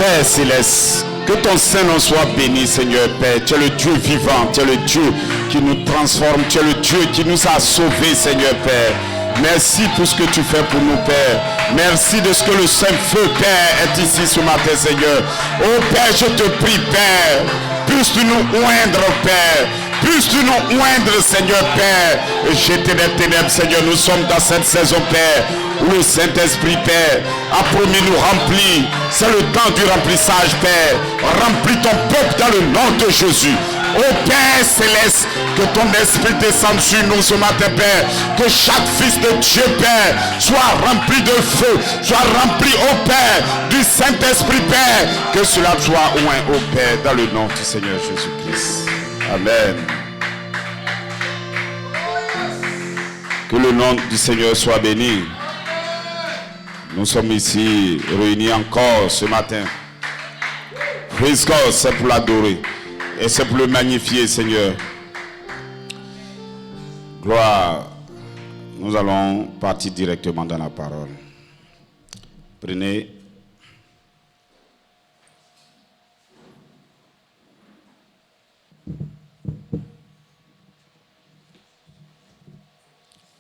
Père céleste, que ton Saint-Nom soit béni, Seigneur Père. Tu es le Dieu vivant, tu es le Dieu qui nous transforme, tu es le Dieu qui nous a sauvés, Seigneur Père. Merci pour ce que tu fais pour nous, Père. Merci de ce que le Saint-Feu, Père, est ici ce matin, Seigneur. Oh Père, je te prie, Père, puisses-tu nous oindre, Père. Puisses-tu nous oindre, Seigneur Père, et jeter les ténèbres, Seigneur. Nous sommes dans cette saison, Père, où le Saint-Esprit, Père, a promis nous remplir. C'est le temps du remplissage, Père. Remplis ton peuple dans le nom de Jésus. Ô Père céleste, que ton esprit descende sur nous ce matin, Père. Que chaque fils de Dieu, Père, soit rempli de feu, soit rempli, ô Père, du Saint-Esprit, Père. Que cela soit oint, ô Père, dans le nom du Seigneur Jésus-Christ. Amen. Que le nom du Seigneur soit béni. Nous sommes ici réunis encore ce matin. Praise God, c'est pour l'adorer. Et c'est pour le magnifier, Seigneur. Gloire. Nous allons partir directement dans la parole. Prenez.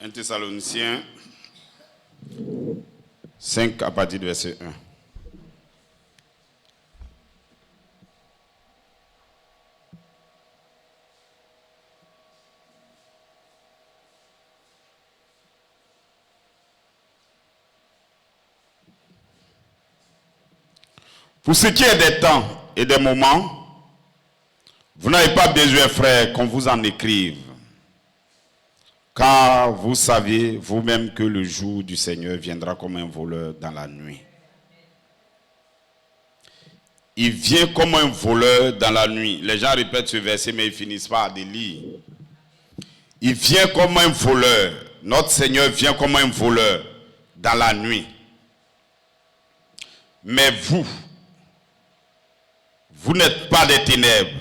1 Thessaloniciens 5 à partir du verset 1. Pour ce qui est des temps et des moments, vous n'avez pas besoin, frères, qu'on vous en écrive. Car vous savez vous-même que le jour du Seigneur viendra comme un voleur dans la nuit. Il vient comme un voleur dans la nuit. Les gens répètent ce verset, mais ils finissent pas de lire. Il vient comme un voleur. Notre Seigneur vient comme un voleur dans la nuit. Mais vous n'êtes pas des ténèbres.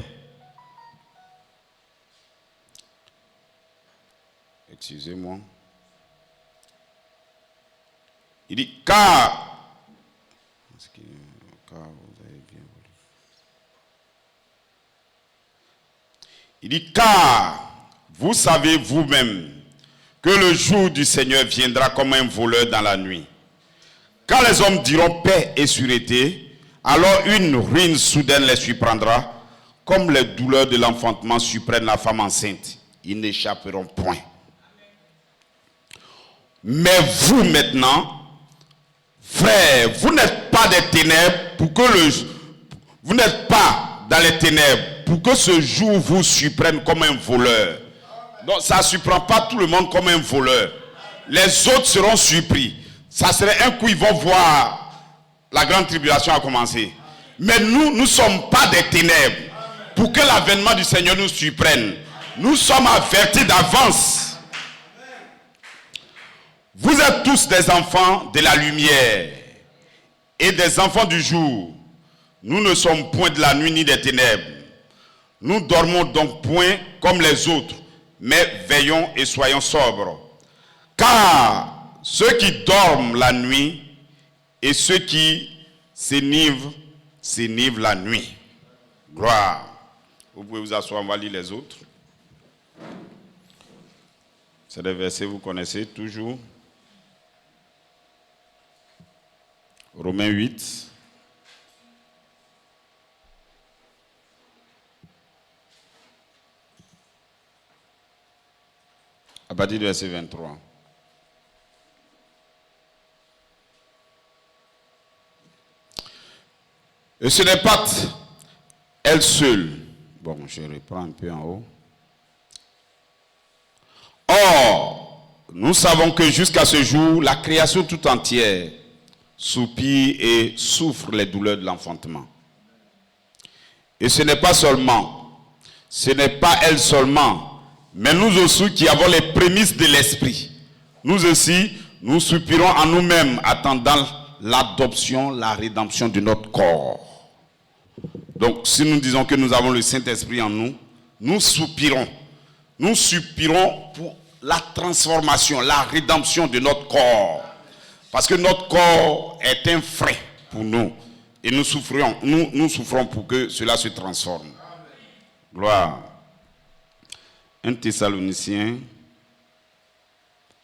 Excusez-moi. Il dit, car vous avez bien voulu. Il dit, car vous savez vous-même que le jour du Seigneur viendra comme un voleur dans la nuit. Quand les hommes diront paix et sûreté, alors une ruine soudaine les surprendra, comme les douleurs de l'enfantement surprennent la femme enceinte. Ils n'échapperont point. Mais vous maintenant, frères, vous n'êtes pas des ténèbres vous n'êtes pas dans les ténèbres pour que ce jour vous surprenne comme un voleur. Donc ça ne surprend pas tout le monde comme un voleur. Les autres seront surpris. Ça serait un coup, ils vont voir la grande tribulation a commencé. Mais nous ne sommes pas des ténèbres pour que l'avènement du Seigneur nous surprenne. Nous sommes avertis d'avance. Vous êtes tous des enfants de la lumière et des enfants du jour. Nous ne sommes point de la nuit ni des ténèbres. Nous dormons donc point comme les autres, mais veillons et soyons sobres. Car ceux qui dorment la nuit et ceux qui s'enivrent la nuit. Gloire. Vous pouvez vous asseoir, on va lire les autres. C'est des versets que vous connaissez toujours. Romains 8. À partir du verset 23. Et ce n'est pas elle seule. Bon, je reprends un peu en haut. Or, nous savons que jusqu'à ce jour, la création tout entière soupire et souffre les douleurs de l'enfantement. Et ce n'est pas elle seulement, mais nous aussi qui avons les prémices de l'esprit. Nous aussi, nous soupirons en nous-mêmes, attendant l'adoption, la rédemption de notre corps. Donc, si nous disons que nous avons le Saint-Esprit en nous, nous soupirons. Nous soupirons pour la transformation, la rédemption de notre corps. Parce que notre corps est un frais pour nous. Et nous souffrons pour que cela se transforme. Gloire. 1 Thessaloniciens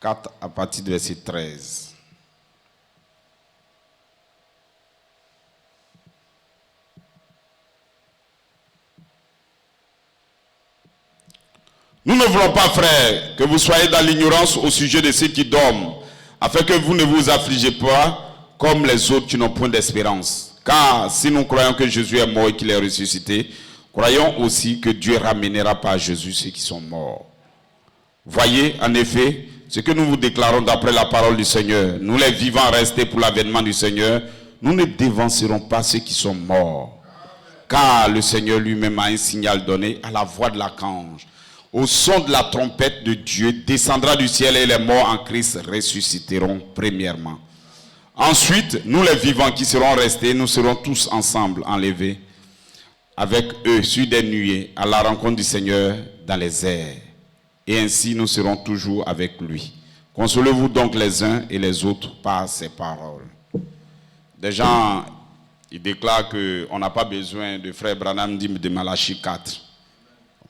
4 à partir du verset 13. Nous ne voulons pas, frères, que vous soyez dans l'ignorance au sujet de ceux qui dorment, afin que vous ne vous affligez pas comme les autres qui n'ont point d'espérance. Car si nous croyons que Jésus est mort et qu'il est ressuscité, croyons aussi que Dieu ramènera par Jésus ceux qui sont morts. Voyez, en effet, ce que nous vous déclarons d'après la parole du Seigneur. Nous les vivants restés pour l'avènement du Seigneur, nous ne dévancerons pas ceux qui sont morts. Car le Seigneur lui-même a un signal donné à la voix de l'archange. Au son de la trompette de Dieu, descendra du ciel et les morts en Christ ressusciteront premièrement. Ensuite, nous les vivants qui serons restés, nous serons tous ensemble enlevés avec eux sur des nuées à la rencontre du Seigneur dans les airs. Et ainsi nous serons toujours avec lui. Consolez-vous donc les uns et les autres par ces paroles. Des gens, ils déclarent qu'on n'a pas besoin de frère Branham dit de Malachie 4.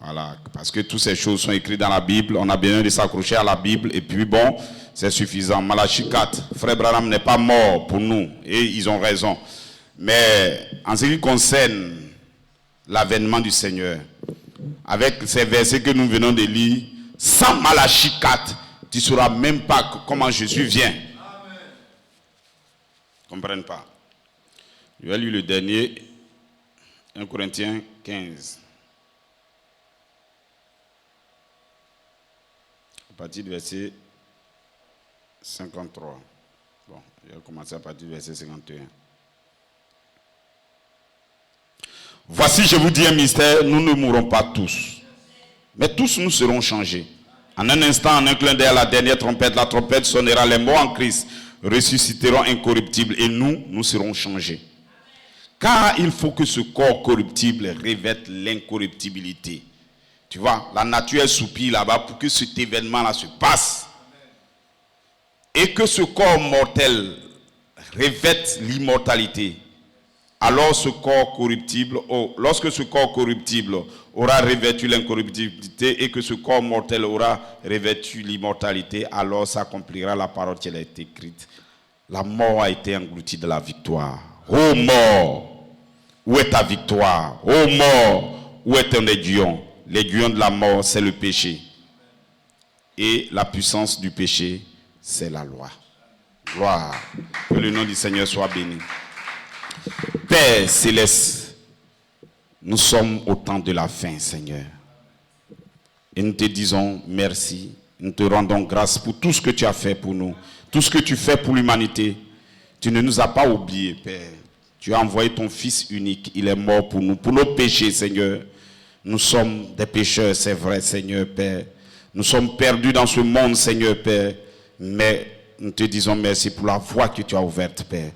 Voilà, parce que toutes ces choses sont écrites dans la Bible, on a besoin de s'accrocher à la Bible et puis bon, c'est suffisant. Malachie 4, frère Branham n'est pas mort pour nous et ils ont raison. Mais en ce qui concerne l'avènement du Seigneur, avec ces versets que nous venons de lire, sans Malachie 4, tu ne sauras même pas comment Jésus vient. Comprennent pas. Je vais lire le dernier, 1 Corinthiens 15. À partir du verset 53. Bon, je vais commencer à partir du verset 51. Voici, je vous dis un mystère, nous ne mourrons pas tous. Mais tous nous serons changés. En un instant, en un clin d'œil à la dernière trompette, la trompette sonnera, les morts en Christ ressusciteront incorruptibles et nous serons changés. Car il faut que ce corps corruptible revête l'incorruptibilité. Tu vois, la nature soupire là-bas pour que cet événement-là se passe. Et que ce corps mortel revête l'immortalité. Alors ce corps corruptible, lorsque ce corps corruptible aura revêtu l'incorruptibilité et que ce corps mortel aura revêtu l'immortalité, alors s'accomplira la parole qui a été écrite. La mort a été engloutie de la victoire. Ô mort, où est ta victoire? Ô mort, où est ton aiguillon? L'aiguillon de la mort, c'est le péché. Et la puissance du péché, c'est la loi. Gloire. Que le nom du Seigneur soit béni. Père céleste, nous sommes au temps de la fin, Seigneur. Et nous te disons merci. Nous te rendons grâce pour tout ce que tu as fait pour nous. Tout ce que tu fais pour l'humanité. Tu ne nous as pas oubliés, Père. Tu as envoyé ton Fils unique. Il est mort pour nous, pour nos péchés, Seigneur. Nous sommes des pécheurs, c'est vrai, Seigneur Père. Nous sommes perdus dans ce monde, Seigneur Père. Mais nous te disons merci pour la voie que tu as ouverte, Père.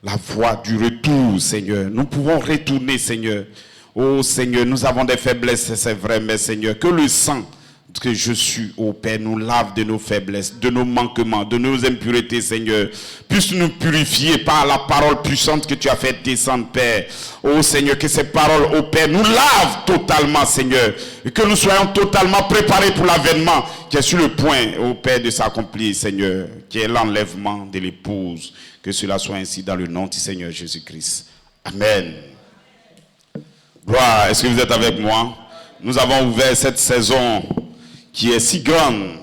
La voie du retour, Seigneur. Nous pouvons retourner, Seigneur. Oh, Seigneur, nous avons des faiblesses, c'est vrai, mais Seigneur, que le sang que je suis, oh Père, nous lave de nos faiblesses, de nos manquements, de nos impuretés, Seigneur. Puisse nous purifier par la parole puissante que tu as fait descendre, Père. Oh Seigneur, que ces paroles, oh Père, nous lavent totalement, Seigneur. Et que nous soyons totalement préparés pour l'avènement qui est sur le point, oh Père, de s'accomplir, Seigneur. Qui est l'enlèvement de l'épouse. Que cela soit ainsi dans le nom du Seigneur Jésus-Christ. Amen. Gloire, est-ce que vous êtes avec moi? Nous avons ouvert cette saison qui est si grande,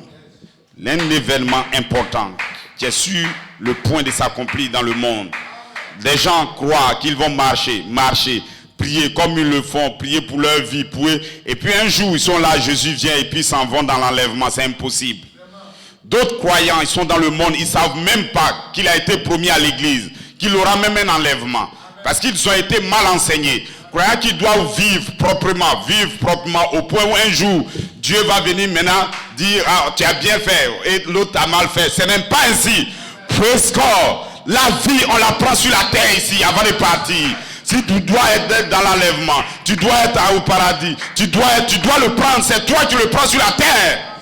l'un événement important qui est sur le point de s'accomplir dans le monde. Des gens croient qu'ils vont marcher, prier comme ils le font, prier pour leur vie, et puis un jour ils sont là, Jésus vient et puis ils s'en vont dans l'enlèvement, c'est impossible. D'autres croyants, ils sont dans le monde, ils ne savent même pas qu'il a été promis à l'église, qu'il aura même un enlèvement, parce qu'ils ont été mal enseignés. Croyant qu'ils doivent vivre proprement au point où un jour Dieu va venir maintenant dire ah, tu as bien fait et l'autre a mal fait. Ce n'est pas ainsi. Praise God. La vie on la prend sur la terre ici avant de partir. Si tu dois être dans l'enlèvement, tu dois être au paradis, tu dois le prendre, c'est toi qui le prends sur la terre.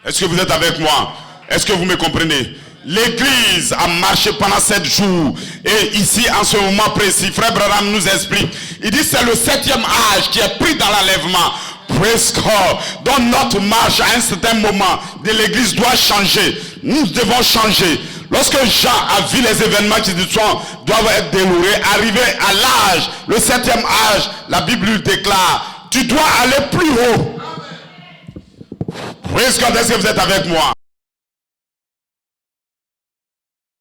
Est-ce que vous êtes avec moi? Est-ce que vous me comprenez? L'église a marché pendant 7 jours. Et ici, en ce moment précis, Frère Branham nous explique. Il dit c'est le 7e âge qui est pris dans l'enlèvement. Praise God. Donc notre marche à un certain moment de l'église doit changer. Nous devons changer. Lorsque Jean a vu les événements qui doivent être déroulés, arrivé à l'âge, le 7e âge, la Bible lui déclare, tu dois aller plus haut. Praise God, est-ce que vous êtes avec moi?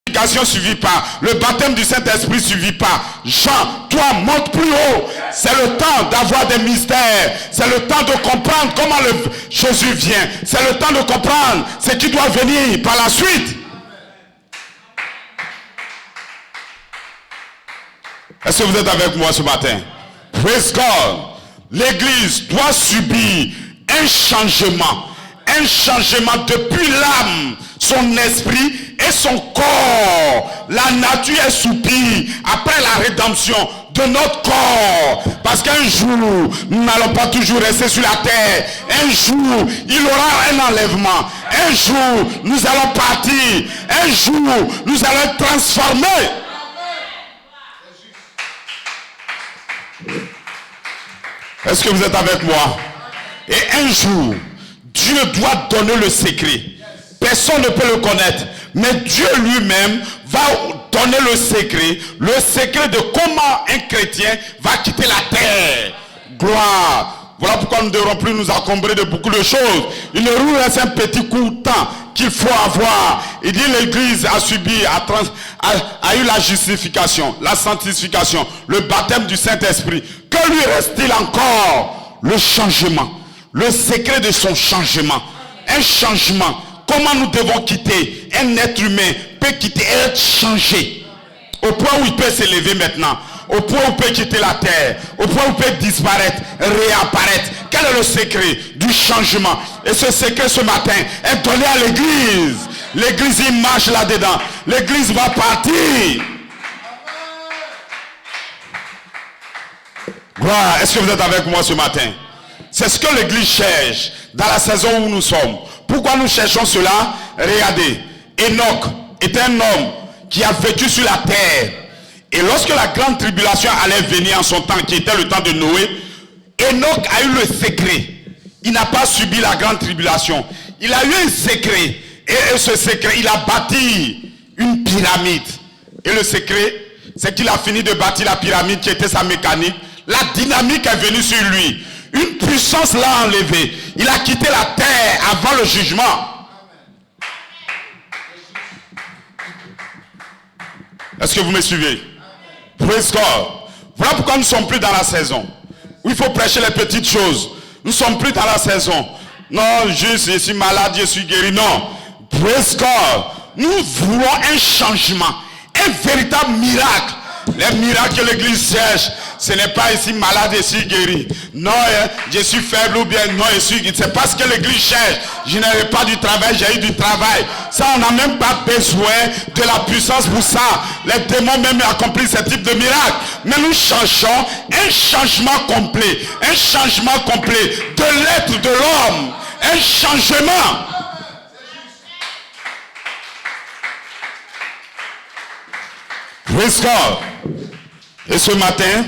Ne suffit pas, le baptême du Saint-Esprit ne suffit pas. Jean, toi monte plus haut. C'est le temps d'avoir des mystères. C'est le temps de comprendre comment Jésus vient. C'est le temps de comprendre ce qui doit venir par la suite. Est-ce que vous êtes avec moi ce matin? Praise God. L'église doit subir un changement depuis l'âme, son esprit et son corps. La nature est soupire après la rédemption de notre corps. Parce qu'un jour, nous n'allons pas toujours rester sur la terre. Un jour, il y aura un enlèvement. Un jour, nous allons partir. Un jour, nous allons être transformés. Est-ce que vous êtes avec moi? Et un jour, Dieu doit donner le secret. Personne ne peut le connaître. Mais Dieu lui-même va donner le secret de comment un chrétien va quitter la terre. Gloire. Voilà pourquoi nous ne devrons plus nous encombrer de beaucoup de choses. Il ne nous reste un petit coup de temps qu'il faut avoir. Il dit l'église a subi, a eu la justification, la sanctification, le baptême du Saint-Esprit. Que lui reste-t-il encore? Le changement. Le secret de son changement. Un changement. Comment nous devons quitter? Un être humain peut quitter et être changé. Au point où il peut s'élever maintenant. Au point où il peut quitter la terre. Au point où il peut disparaître, réapparaître. Quel est le secret du changement? Et ce secret ce matin est donné à l'église. L'église il marche là-dedans. L'église va partir. Gloire. Est-ce que vous êtes avec moi ce matin? C'est ce que l'église cherche dans la saison où nous sommes. Pourquoi nous cherchons cela? Regardez, Enoch est un homme qui a vécu sur la terre. Et lorsque la grande tribulation allait venir en son temps, qui était le temps de Noé, Enoch a eu le secret. Il n'a pas subi la grande tribulation. Il a eu un secret. Et ce secret, il a bâti une pyramide. Et le secret, c'est qu'il a fini de bâtir la pyramide qui était sa mécanique. La dynamique est venue sur lui. Une puissance l'a enlevé. Il a quitté la terre avant le jugement. Est-ce que vous me suivez? Praise God. Voilà pourquoi nous ne sommes plus dans la saison où il faut prêcher les petites choses. Nous ne sommes plus dans la saison. Non, juste je suis malade, je suis guéri. Non. Praise God. Nous voulons un changement. Un véritable miracle. Les miracles que l'église cherche, ce n'est pas ici malade et ici guéri. Non, je suis faible ou bien non, je suis. C'est parce que l'église cherche. Je n'avais pas du travail, j'ai eu du travail. Ça, on n'a même pas besoin de la puissance pour ça. Les démons même accomplissent ce type de miracle. Mais nous cherchons un changement complet. Un changement complet de l'être de l'homme. Un changement. Praise God. Et ce matin,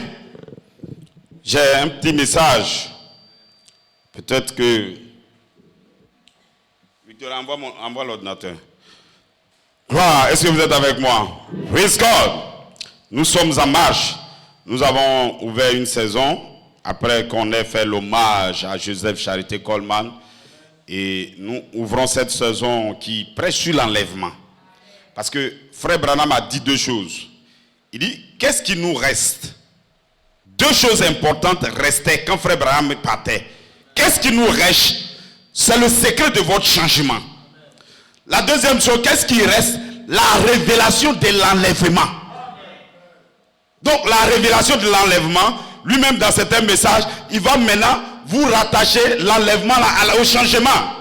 j'ai un petit message. Peut-être que Victor envoie l'ordinateur. Gloire, est-ce que vous êtes avec moi? Praise God. Nous sommes en marche. Nous avons ouvert une saison après qu'on ait fait l'hommage à Joseph Charité Coleman. Et nous ouvrons cette saison qui prêche sur l'enlèvement. Parce que Frère Branham a dit deux choses. Il dit, qu'est-ce qui nous reste? Deux choses importantes restaient quand Frère Branham partait. Qu'est-ce qui nous reste? C'est le secret de votre changement. La deuxième chose, qu'est-ce qui reste? La révélation de l'enlèvement. Donc la révélation de l'enlèvement, lui-même dans certains messages, il va maintenant vous rattacher l'enlèvement au changement.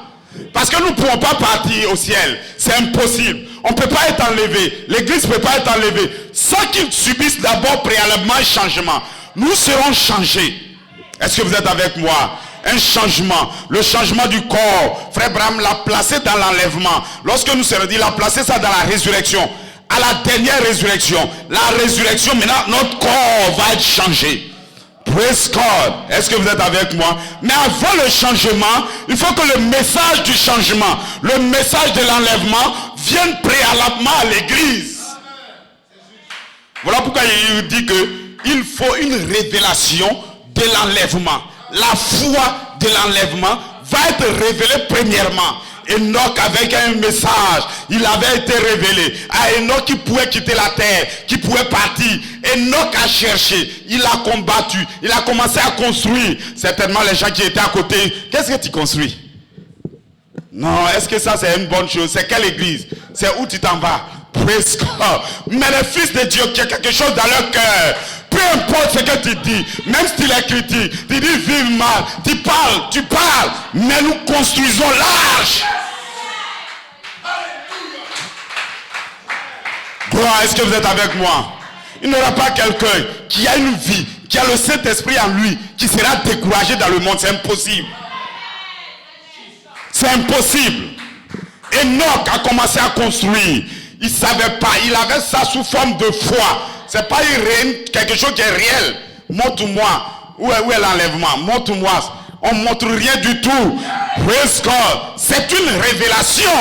Parce que nous ne pouvons pas partir au ciel. C'est impossible. On ne peut pas être enlevé. L'église ne peut pas être enlevée sans qu'ils subissent d'abord préalablement un changement. Nous serons changés. Est-ce que vous êtes avec moi? un changement. Le changement du corps. Frère Branham l'a placé dans l'enlèvement. Lorsque nous sommes dit, il a placé ça dans la résurrection. À la dernière résurrection. La résurrection, maintenant, notre corps va être changé. Praise God. Est-ce que vous êtes avec moi? Mais avant le changement, il faut que le message du changement, le message de l'enlèvement vienne préalablement à l'église. Voilà pourquoi il dit que il faut une révélation de l'enlèvement. La foi de l'enlèvement va être révélée premièrement. Enoch avec un message, il avait été révélé à Enoch qui pouvait quitter la terre, qui pouvait partir. Enoch a cherché, il a combattu, il a commencé à construire. Certainement les gens qui étaient à côté, qu'est-ce que tu construis? Non, est-ce que ça c'est une bonne chose? C'est quelle église? C'est où tu t'en vas? Praise God. Mais les fils de Dieu qui ont quelque chose dans leur cœur, peu importe ce que tu dis, même si tu les critiques, tu dis vive mal, tu parles, mais nous construisons large. Gloire, est-ce que vous êtes avec moi? Il n'y aura pas quelqu'un qui a une vie, qui a le Saint-Esprit en lui, qui sera découragé dans le monde. C'est impossible. C'est impossible. Enoch a commencé à construire. Il ne savait pas, il avait ça sous forme de foi. C'est pas quelque chose qui est réel. Montre-moi. Où est l'enlèvement? Montre-moi. On ne montre rien du tout. Praise God. C'est une révélation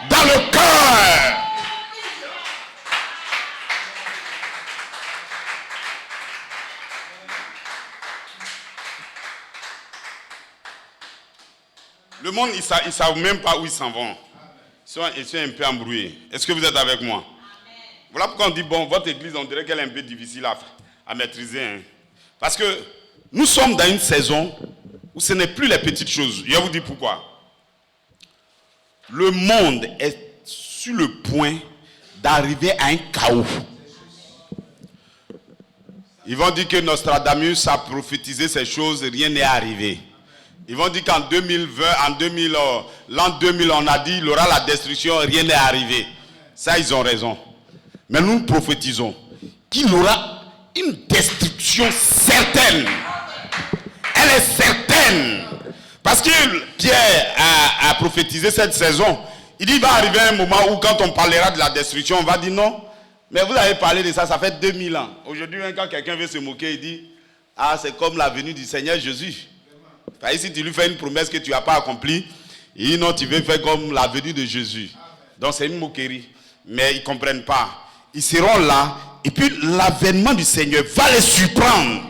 dans le cœur. Le monde, ils ne savent même pas où ils s'en vont. Ils sont un peu embrouillés. Est-ce que vous êtes avec moi? Voilà pourquoi on dit, bon, votre église, on dirait qu'elle est un peu difficile à maîtriser. Hein. Parce que nous sommes dans une saison où ce n'est plus les petites choses. Je vais vous dire pourquoi. Le monde est sur le point d'arriver à un chaos. Ils vont dire que Nostradamus a prophétisé ces choses, rien n'est arrivé. Ils vont dire qu'en 2020, l'an 2000, on a dit qu'il y aura la destruction, rien n'est arrivé. Ça, ils ont raison. Mais nous prophétisons qu'il y aura une destruction certaine. Elle est certaine. Parce que Pierre a prophétisé cette saison. Il dit qu'il va arriver un moment où quand on parlera de la destruction, on va dire non. Mais vous avez parlé de ça, ça fait 2000 ans. Aujourd'hui, quand quelqu'un veut se moquer, il dit ah, c'est comme la venue du Seigneur Jésus. Si tu lui fais une promesse que tu n'as pas accomplie, il dit non, tu veux faire comme la venue de Jésus. Donc c'est une moquerie. Mais ils ne comprennent pas. Ils seront là, et puis l'avènement du Seigneur va les surprendre.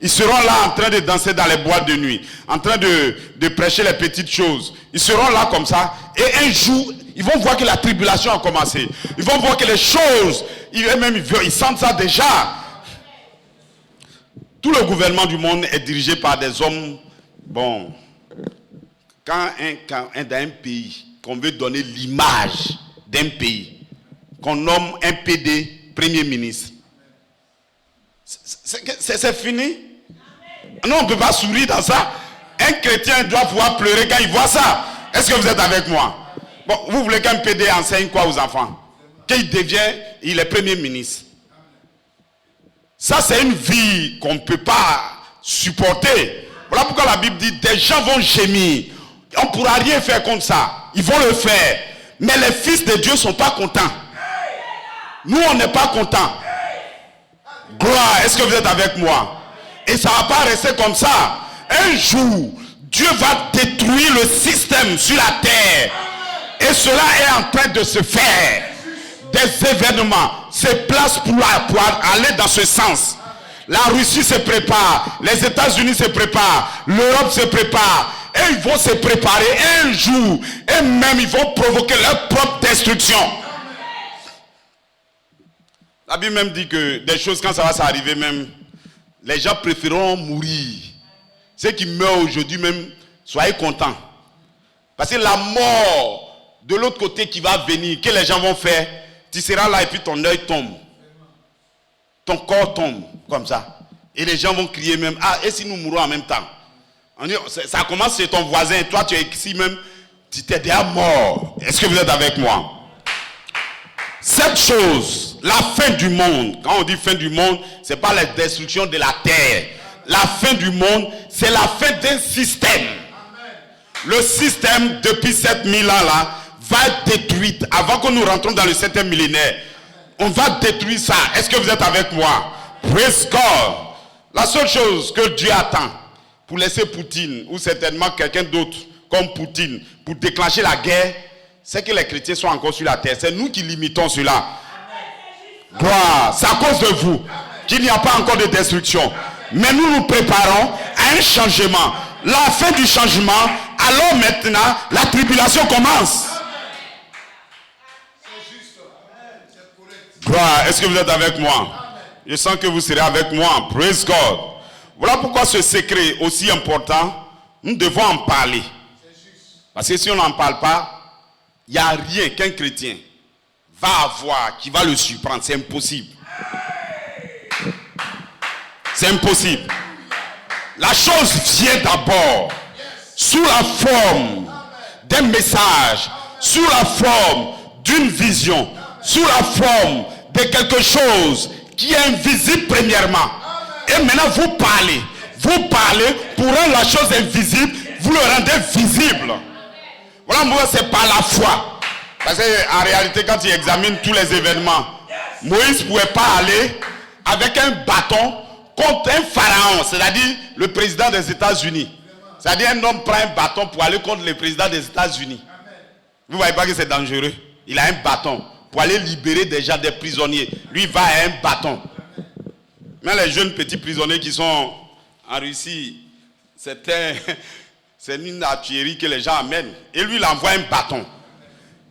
Ils seront là en train de danser dans les boîtes de nuit, en train de prêcher les petites choses. Ils seront là comme ça, et un jour, ils vont voir que la tribulation a commencé. Ils vont voir que les choses, ils sentent ça déjà. Tout le gouvernement du monde est dirigé par des hommes. Bon, quand dans un pays, qu'on veut donner l'image d'un pays, qu'on nomme un PD Premier ministre, c'est fini. Non, on ne peut pas sourire dans ça. Un chrétien doit pouvoir pleurer quand il voit ça. Est-ce que vous êtes avec moi? Bon, vous voulez qu'un PD enseigne quoi aux enfants? Qu'il il est Premier ministre. Ça, c'est une vie qu'on ne peut pas supporter. Voilà pourquoi la Bible dit, des gens vont gémir. On ne pourra rien faire contre ça. Ils vont le faire. Mais les fils de Dieu ne sont pas contents. Nous, on n'est pas contents. Gloire, est-ce que vous êtes avec moi? Et ça ne va pas rester comme ça. Un jour, Dieu va détruire le système sur la terre. Et cela est en train de se faire. Des événements se placent pour aller dans ce sens. La Russie se prépare, les États-Unis se préparent, l'Europe se prépare. Et ils vont se préparer un jour. Et même ils vont provoquer leur propre destruction. La Bible même dit que des choses, quand ça va s'arriver même, les gens préféreront mourir. Ceux qui meurent aujourd'hui même, soyez contents. Parce que la mort de l'autre côté qui va venir, que les gens vont faire, tu seras là et puis ton œil tombe. Ton corps tombe comme ça. Et les gens vont crier même, ah, et si nous mourons en même temps? On dit, ça commence chez ton voisin, toi tu es ici même, tu t'es déjà mort. Est-ce que vous êtes avec moi? Cette chose, la fin du monde, quand on dit fin du monde, ce n'est pas la destruction de la terre. la fin du monde, c'est la fin d'un système. Le système, depuis 7000 ans là, va être détruit. Avant que nous rentrons dans le 7e millénaire, on va détruire ça. Est-ce que vous êtes avec moi? Praise God. La seule chose que Dieu attend pour laisser Poutine, ou certainement quelqu'un d'autre comme Poutine, pour déclencher la guerre, c'est que les chrétiens soient encore sur la terre. C'est nous qui limitons cela. Gloire. C'est à cause de vous qu'il n'y a pas encore de destruction. Mais nous nous préparons à un changement. La fin du changement, alors maintenant, la tribulation commence. Gloire. Est-ce que vous êtes avec moi? Je sens que vous serez avec moi. Praise God. Voilà pourquoi ce secret aussi important, nous devons en parler. Parce que si on n'en parle pas, il n'y a rien qu'un chrétien va avoir qui va le surprendre. C'est impossible. C'est impossible. La chose vient d'abord sous la forme d'un message, sous la forme d'une vision, sous la forme de quelque chose qui est invisible premièrement. Et maintenant vous parlez pour rendre la chose invisible, vous le rendez visible. Voilà, moi c'est par la foi. Parce qu'en réalité, quand il examine tous les événements, Moïse ne pouvait pas aller avec un bâton contre un pharaon, c'est-à-dire le président des États-Unis. C'est-à-dire un homme prend un bâton pour aller contre le président des États-Unis. Vous ne voyez pas que c'est dangereux? Il a un bâton pour aller libérer des gens, des prisonniers. Lui il va à un bâton. Mais les jeunes petits prisonniers qui sont en Russie, c'est une artillerie que les gens amènent. Et lui il envoie un bâton.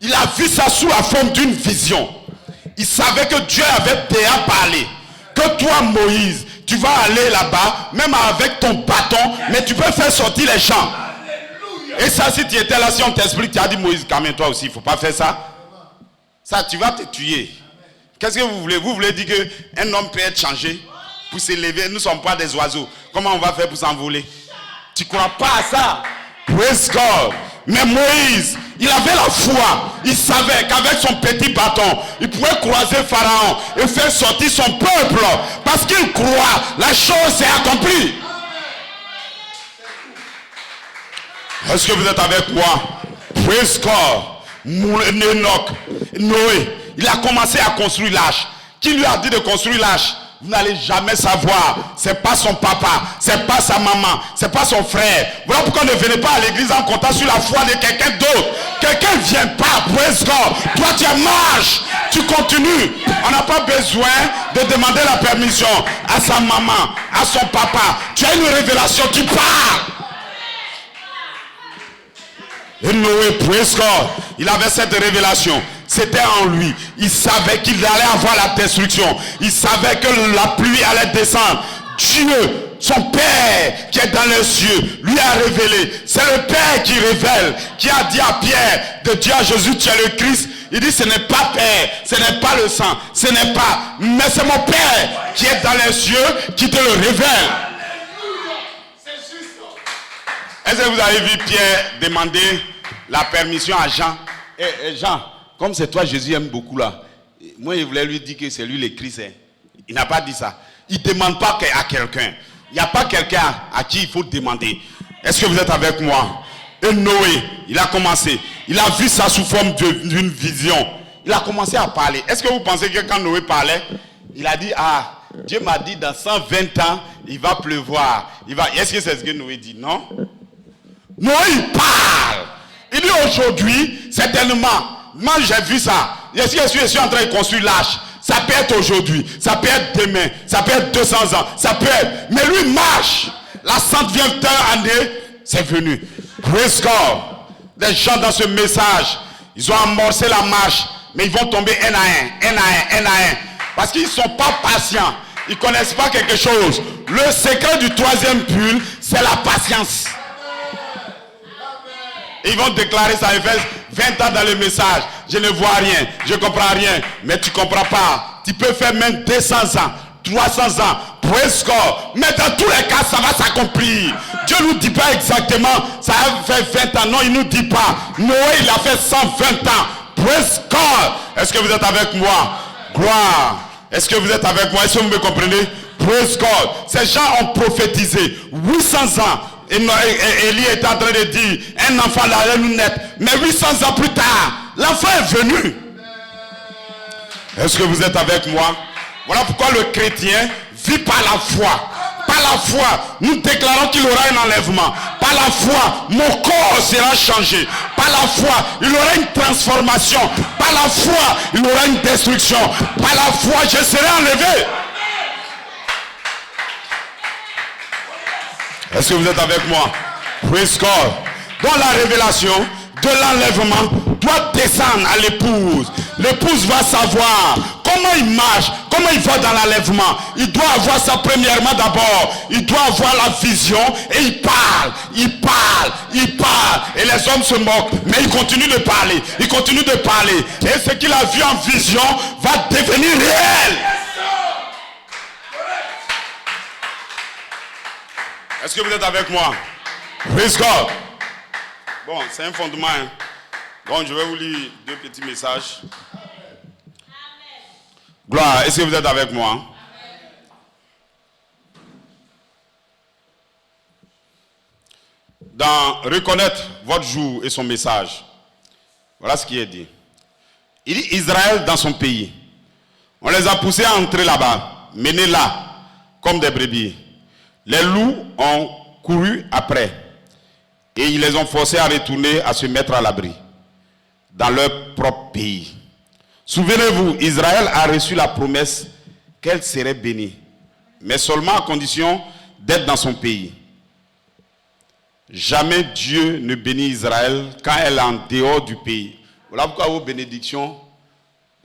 Il a vu ça sous la forme d'une vision. Il savait que Dieu avait déjà parlé. Que toi, Moïse, tu vas aller là-bas, même avec ton bâton, mais tu peux faire sortir les gens. Et ça, si tu étais là, si on t'explique, tu as dit, Moïse, quand même, toi aussi, il ne faut pas faire ça. Ça, tu vas te tuer. Qu'est-ce que vous voulez? Vous voulez dire qu'un homme peut être changé pour s'élever? Nous ne sommes pas des oiseaux. Comment on va faire pour s'envoler? Tu ne crois pas à ça? Praise God. Mais Moïse, il avait la foi. Il savait qu'avec son petit bâton, il pouvait croiser Pharaon et faire sortir son peuple. Parce qu'il croit, la chose s'est accomplie. Est-ce que vous êtes avec moi? Praise God. Enoch, Noé, il a commencé à construire l'arche. Qui lui a dit de construire l'arche? Vous n'allez jamais savoir. C'est pas son papa, c'est pas sa maman, c'est pas son frère. Voilà pourquoi ne venez pas à l'église en comptant sur la foi de quelqu'un d'autre. Quelqu'un ne vient pas, praise God. Toi tu marches, tu continues. On n'a pas besoin de demander la permission à sa maman, à son papa. Tu as une révélation, tu pars. Et Noé, praise God, il avait cette révélation. C'était en lui. Il savait qu'il allait avoir la destruction. Il savait que la pluie allait descendre. Dieu, son Père qui est dans les cieux, lui a révélé. C'est le Père qui révèle, qui a dit à Pierre de dire à Jésus, tu es le Christ. Il dit, ce n'est pas Père, ce n'est pas le sang, ce n'est pas, mais c'est mon Père qui est dans les cieux qui te le révèle. Est-ce que vous avez vu Pierre demander la permission à Jean? Jean, comme c'est toi, Jésus aime beaucoup là. Moi, il voulait lui dire que c'est lui le Christ. Il n'a pas dit ça. Il ne demande pas à quelqu'un. Il n'y a pas quelqu'un à qui il faut demander. Est-ce que vous êtes avec moi? Et Noé, il a commencé. Il a vu ça sous forme d'une vision. Il a commencé à parler. Est-ce que vous pensez que quand Noé parlait, il a dit, ah, Dieu m'a dit dans 120 ans, il va pleuvoir. Est-ce que c'est ce que Noé dit? Non. Noé, il parle. Il dit aujourd'hui, certainement, moi j'ai vu ça. Je suis en train de construire l'arche. Ça peut être aujourd'hui, ça peut être demain, ça peut être 200 ans, ça peut être. Mais lui marche. La 120e année, c'est venu. Praise God. Les gens dans ce message, ils ont amorcé la marche, mais ils vont tomber un à un. Parce qu'ils ne sont pas patients. Ils ne connaissent pas quelque chose. Le secret du 3e pull, c'est la patience. Ils vont déclarer ça, Éphèse 20 ans dans le message. Je ne vois rien, je ne comprends rien. Mais tu ne comprends pas. Tu peux faire même 200 ans, 300 ans. Praise God. Mais dans tous les cas, ça va s'accomplir. Dieu ne nous dit pas exactement, ça a fait 20 ans. Non, il ne nous dit pas. Noé, il a fait 120 ans. Praise God. Est-ce que vous êtes avec moi? Gloire. Est-ce que vous êtes avec moi? Est-ce que vous me comprenez? Praise God. Ces gens ont prophétisé 800 ans. Et Élie est en train de dire, un enfant allait nous naître. Mais 800 ans plus tard, l'enfant est venu. Est-ce que vous êtes avec moi? Voilà pourquoi le chrétien vit par la foi. Par la foi, nous déclarons qu'il aura un enlèvement. Par la foi, mon corps sera changé. Par la foi, il aura une transformation. Par la foi, il aura une destruction. Par la foi, je serai enlevé. Est-ce que vous êtes avec moi? Praise God. Dans la révélation de l'enlèvement doit descendre à l'épouse. L'épouse va savoir comment il marche, comment il va dans l'enlèvement. Il doit avoir ça premièrement d'abord. Il doit avoir la vision et il parle. Et les hommes se moquent. Mais il continue de parler. Il continue de parler. Et ce qu'il a vu en vision va devenir réel. Est-ce que vous êtes avec moi? Praise God. Bon, c'est un fondement. Hein. Bon, je vais vous lire 2 petits messages. Gloire, est-ce que vous êtes avec moi? Dans reconnaître votre jour et son message, voilà ce qui est dit. Il dit Israël dans son pays. On les a poussés à entrer là-bas, menés là, comme des brebis. Les loups ont couru après et ils les ont forcés à retourner à se mettre à l'abri dans leur propre pays. Souvenez-vous, Israël a reçu la promesse qu'elle serait bénie, mais seulement à condition d'être dans son pays. Jamais Dieu ne bénit Israël quand elle est en dehors du pays. Voilà pourquoi vos bénédictions,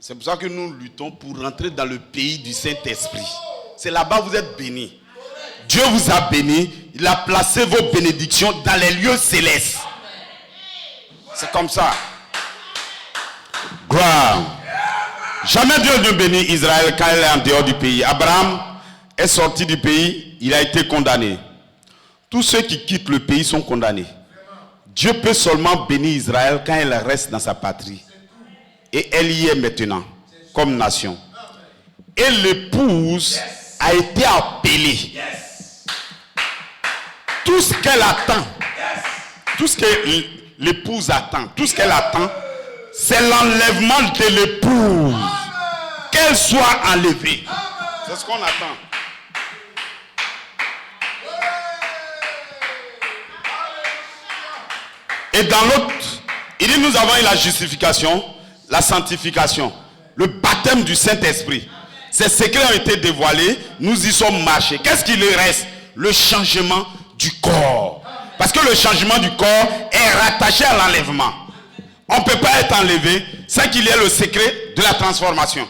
c'est pour ça que nous luttons pour rentrer dans le pays du Saint-Esprit. C'est là-bas que vous êtes bénis. Dieu vous a béni, il a placé vos bénédictions dans les lieux célestes. C'est comme ça. Gloire. Jamais Dieu ne bénit Israël quand il est en dehors du pays. Abraham est sorti du pays, il a été condamné. Tous ceux qui quittent le pays sont condamnés. Dieu peut seulement bénir Israël quand elle reste dans sa patrie. Et elle y est maintenant, comme nation. Et l'épouse a été appelée. Tout ce qu'elle attend, tout ce que l'épouse attend, tout ce qu'elle attend, c'est l'enlèvement de l'épouse. Qu'elle soit enlevée. C'est ce qu'on attend. Et dans l'autre, il dit nous avons eu la justification, la sanctification, le baptême du Saint-Esprit. Ces secrets ont été dévoilés, nous y sommes marchés. Qu'est-ce qu'il reste? Le changement du corps. Parce que le changement du corps est rattaché à l'enlèvement. On ne peut pas être enlevé sans qu'il y ait le secret de la transformation.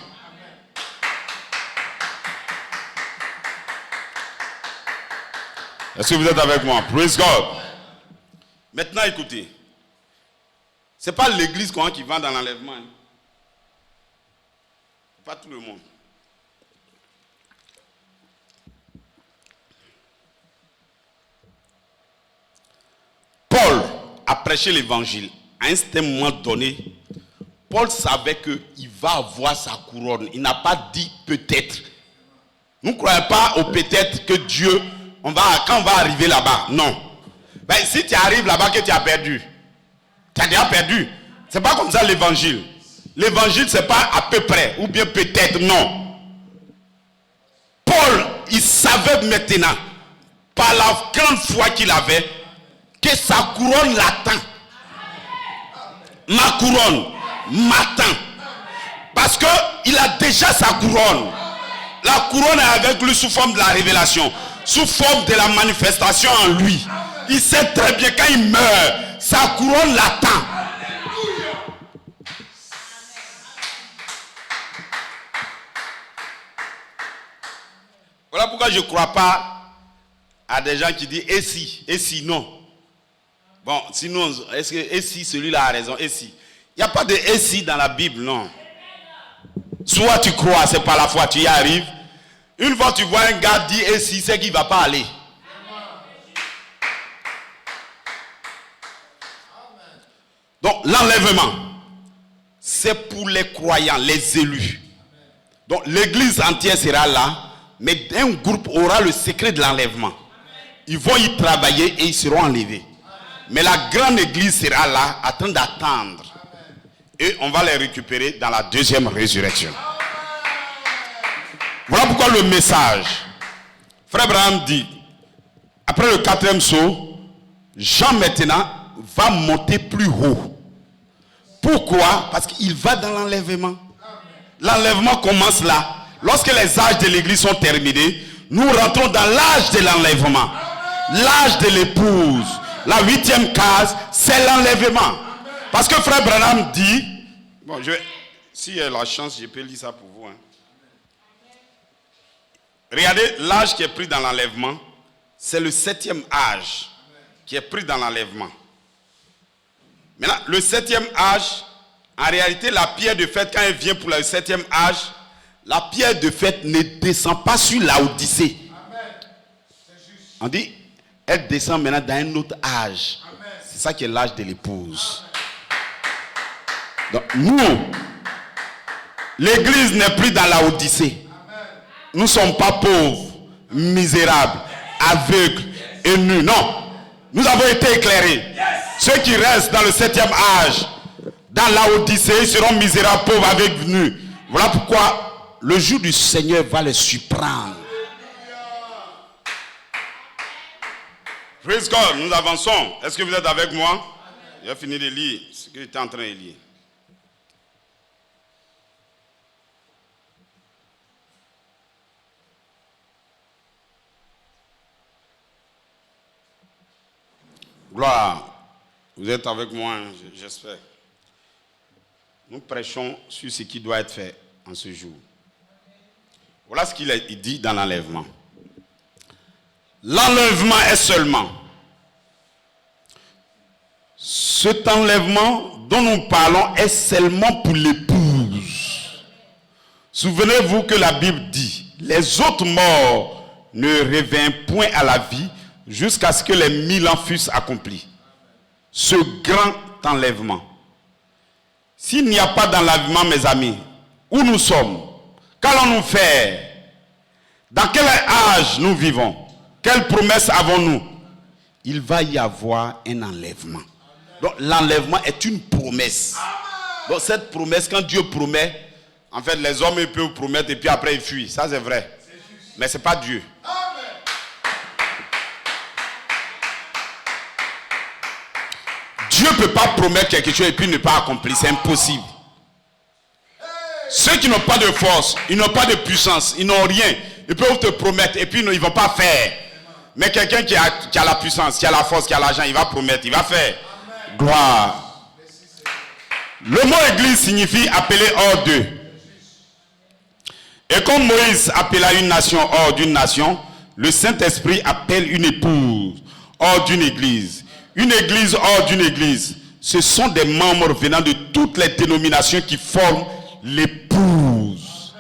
Est-ce que vous êtes avec moi? Praise God. Maintenant, écoutez. Ce n'est pas l'église qui va dans l'enlèvement. Hein. Pas tout le monde. Paul a prêché l'évangile. À un certain moment donné, Paul savait qu'il va avoir sa couronne. Il n'a pas dit peut-être. Nous ne croyons pas au peut-être que Dieu, quand on va arriver là-bas. Non. Ben, si tu arrives là-bas que tu as perdu, tu as déjà perdu. Ce n'est pas comme ça l'évangile. L'évangile, ce n'est pas à peu près ou bien peut-être, non. Paul, il savait maintenant, par la grande foi qu'il avait, que sa couronne l'attend. Ma couronne m'attend. Parce qu'il a déjà sa couronne. La couronne est avec lui sous forme de la révélation, sous forme de la manifestation en lui. Il sait très bien quand il meurt, sa couronne l'attend. Voilà pourquoi je ne crois pas à des gens qui disent et si non. Bon, sinon, est-ce que et si celui-là a raison, et si? Il n'y a pas de et si dans la Bible, non. Soit tu crois, c'est par la foi, tu y arrives. Une fois tu vois un gars dire et si, c'est qu'il ne va pas aller. Donc l'enlèvement, c'est pour les croyants, les élus. Donc l'église entière sera là, Mais un groupe aura le secret de l'enlèvement. Ils vont y travailler et ils seront enlevés. Mais la grande église sera là, en train d'attendre. Et on va les récupérer dans la deuxième résurrection. Voilà pourquoi le message. Frère Abraham dit, après le 4e saut, Jean maintenant va monter plus haut. Pourquoi? Parce qu'il va dans l'enlèvement. L'enlèvement commence là. Lorsque les âges de l'église sont terminés, nous rentrons dans l'âge de l'enlèvement. L'âge de l'épouse. La 8e case, c'est l'enlèvement. Parce que frère Branham dit, bon, si il y a la chance, je peux lire ça pour vous. Hein. Regardez, l'âge qui est pris dans l'enlèvement, c'est le 7e âge qui est pris dans l'enlèvement. Maintenant, le 7e âge, en réalité, la pierre de fête, quand elle vient pour le 7e âge, la pierre de fête ne descend pas sur Laodicée. On dit, elle descend maintenant dans un autre âge. C'est ça qui est l'âge de l'épouse. Donc, nous, l'église n'est plus dans Laodicée. Nous ne sommes pas pauvres, misérables, aveugles et nus. Non, nous avons été éclairés. Ceux qui restent dans le 7e âge, dans Laodicée, seront misérables, pauvres, aveugles, nus. Voilà pourquoi le jour du Seigneur va les surprendre. Praise God, nous avançons. Est-ce que vous êtes avec moi? J'ai fini de lire ce que j'étais en train de lire. Gloire. Vous êtes avec moi, hein, j'espère. Nous prêchons sur ce qui doit être fait en ce jour. Voilà ce qu'il dit dans l'enlèvement. L'enlèvement est seulement. Cet enlèvement dont nous parlons est seulement pour l'épouse. Souvenez-vous que la Bible dit, les autres morts ne reviennent point à la vie jusqu'à ce que les 1000 ans fussent accomplis. Ce grand enlèvement. S'il n'y a pas d'enlèvement, mes amis, où nous sommes? Qu'allons-nous faire? Dans quel âge nous vivons? Quelle promesse avons-nous? Il va y avoir un enlèvement. Donc l'enlèvement est une promesse. Donc cette promesse, quand Dieu promet, en fait les hommes ils peuvent promettre et puis après ils fuient. Ça c'est vrai. Mais ce n'est pas Dieu. Dieu ne peut pas promettre quelque chose et puis ne pas accomplir. C'est impossible. Ceux qui n'ont pas de force, ils n'ont pas de puissance, ils n'ont rien. Ils peuvent te promettre et puis ils ne vont pas faire. Mais quelqu'un qui a la puissance, qui a la force, qui a l'argent, il va promettre, il va faire. Gloire. Le mot église signifie appeler hors d'eux. Et comme Moïse appela une nation hors d'une nation, le Saint-Esprit appelle une épouse hors d'une église. Une église hors d'une église, ce sont des membres venant de toutes les dénominations qui forment l'épouse.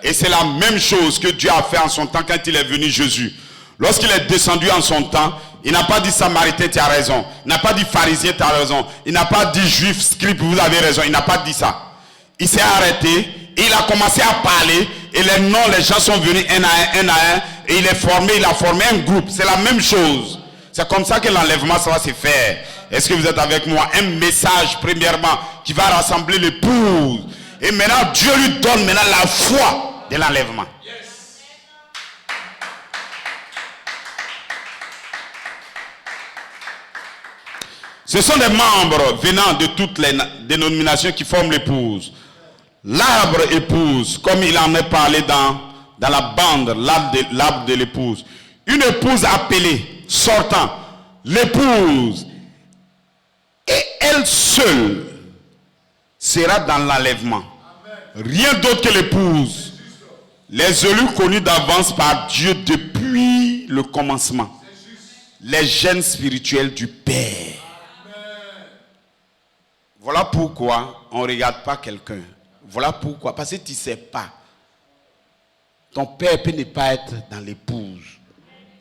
Et c'est la même chose que Dieu a fait en son temps quand il est venu Jésus. Lorsqu'il est descendu en son temps, il n'a pas dit Samaritain, tu as raison. Il n'a pas dit Pharisien, tu as raison. Il n'a pas dit Juif, scribe, vous avez raison. Il n'a pas dit ça. Il s'est arrêté et il a commencé à parler. Et les noms, les gens sont venus un à un. Et il a formé un groupe. C'est la même chose. C'est comme ça que l'enlèvement, ça va se faire. Est-ce que vous êtes avec moi? Un message, premièrement, qui va rassembler l'épouse. Et maintenant, Dieu lui donne maintenant la foi de l'enlèvement. Ce sont des membres venant de toutes les dénominations qui forment l'épouse. L'arbre épouse, comme il en est parlé dans la bande, l'arbre de l'épouse. Une épouse appelée, sortant, l'épouse, et elle seule sera dans l'enlèvement. Rien d'autre que l'épouse. Les élus connus d'avance par Dieu depuis le commencement. Les gènes spirituels du Père. Voilà pourquoi on ne regarde pas quelqu'un. Voilà pourquoi. Parce que tu ne sais pas. Ton père peut ne pas être dans l'épouse.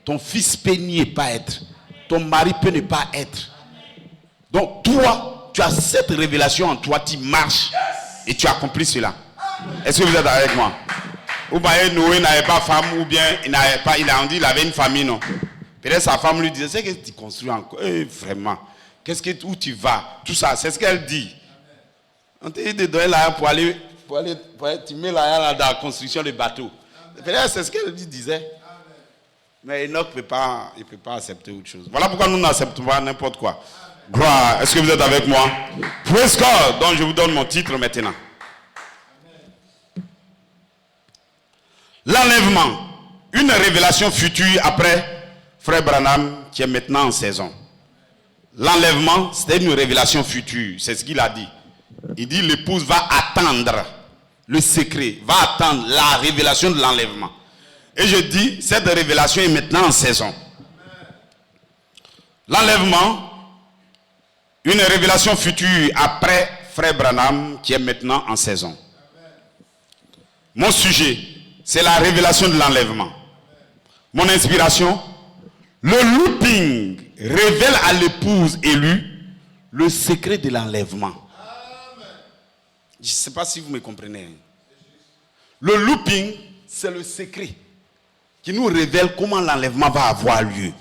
Ton fils peut n'y pas être. Ton mari peut ne pas être. Donc toi, tu as cette révélation en toi. Tu marches et tu accomplis cela. Est-ce que vous êtes avec moi? Ou bien Noé n'avait pas de femme, ou bien il avait une famille, non. Peut-être sa femme lui disait, c'est que tu construis encore. Vraiment. Où tu vas? Tout ça, c'est ce qu'elle dit. On t'a dit de donner l'argent pour aller, tu mets l'argent dans la construction des bateaux. Peut-être c'est ce qu'elle disait. Mais Enoch ne peut pas accepter autre chose. Voilà pourquoi nous n'acceptons pas n'importe quoi. Gloire. Est-ce que vous êtes avec moi? Praise God. Donc je vous donne mon titre maintenant. L'enlèvement. Une révélation future après Frère Branham qui est maintenant en saison. L'enlèvement, c'était une révélation future. C'est ce qu'il a dit. Il dit l'épouse va attendre le secret, va attendre la révélation de l'enlèvement. Et je dis, cette révélation est maintenant en saison. L'enlèvement, une révélation future après Frère Branham qui est maintenant en saison. Mon sujet, c'est la révélation de l'enlèvement. Mon inspiration, le looping révèle à l'épouse élue le secret de l'enlèvement. Je ne sais pas si vous me comprenez. Le looping, c'est le secret qui nous révèle comment l'enlèvement va avoir lieu.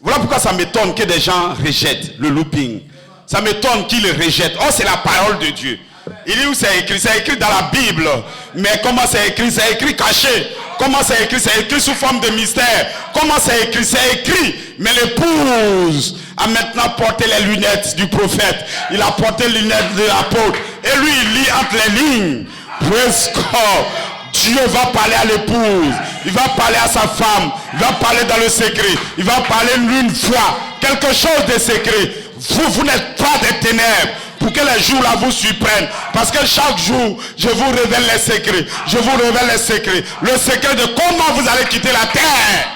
Voilà pourquoi ça m'étonne que des gens rejettent le looping. Ça m'étonne qu'ils le rejettent. Oh, c'est la parole de Dieu. Il dit où c'est écrit? C'est écrit dans la Bible. Mais comment c'est écrit? C'est écrit caché. Comment c'est écrit? C'est écrit sous forme de mystère. Comment c'est écrit? C'est écrit. Mais l'épouse a maintenant porté les lunettes du prophète. Il a porté les lunettes de l'apôtre. Et lui, il lit entre les lignes. Praise God. Dieu va parler à l'épouse. Il va parler à sa femme. Il va parler dans le secret. Il va parler une fois. Quelque chose de secret. Vous n'êtes pas des ténèbres. Pour que les jours là vous surprennent. Parce que chaque jour, je vous révèle les secrets. Je vous révèle les secrets. Le secret de comment vous allez quitter la terre.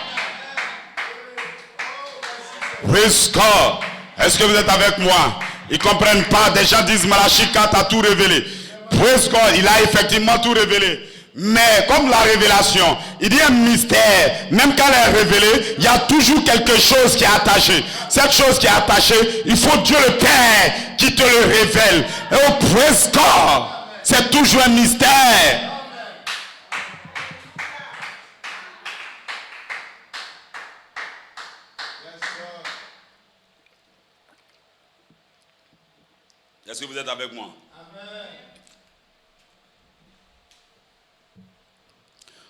Praise God. Est-ce que vous êtes avec moi? Ils ne comprennent pas. Des gens disent Malachi 4 a tout révélé. Praise God. Il a effectivement tout révélé. Mais comme la révélation, il dit un mystère. Même quand elle est révélée, il y a toujours quelque chose qui est attaché. Cette chose qui est attachée, il faut Dieu le Père qui te le révèle. Et oh, praise God, c'est toujours un mystère. Est-ce que vous êtes avec moi? Amen.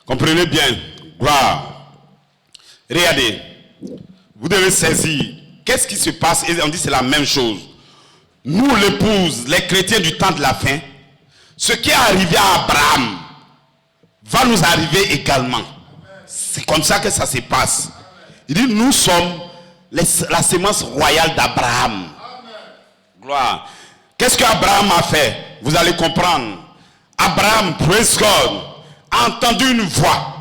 Comprenez bien. Gloire. Regardez. Vous devez saisir. Qu'est-ce qui se passe? Et on dit c'est la même chose. Nous, l'épouse, les chrétiens du temps de la fin, ce qui est arrivé à Abraham va nous arriver également. C'est comme ça que ça se passe. Il dit nous sommes la sémence royale d'Abraham. Gloire. Qu'est-ce qu'Abraham a fait? Vous allez comprendre. Abraham, praise God, a entendu une voix.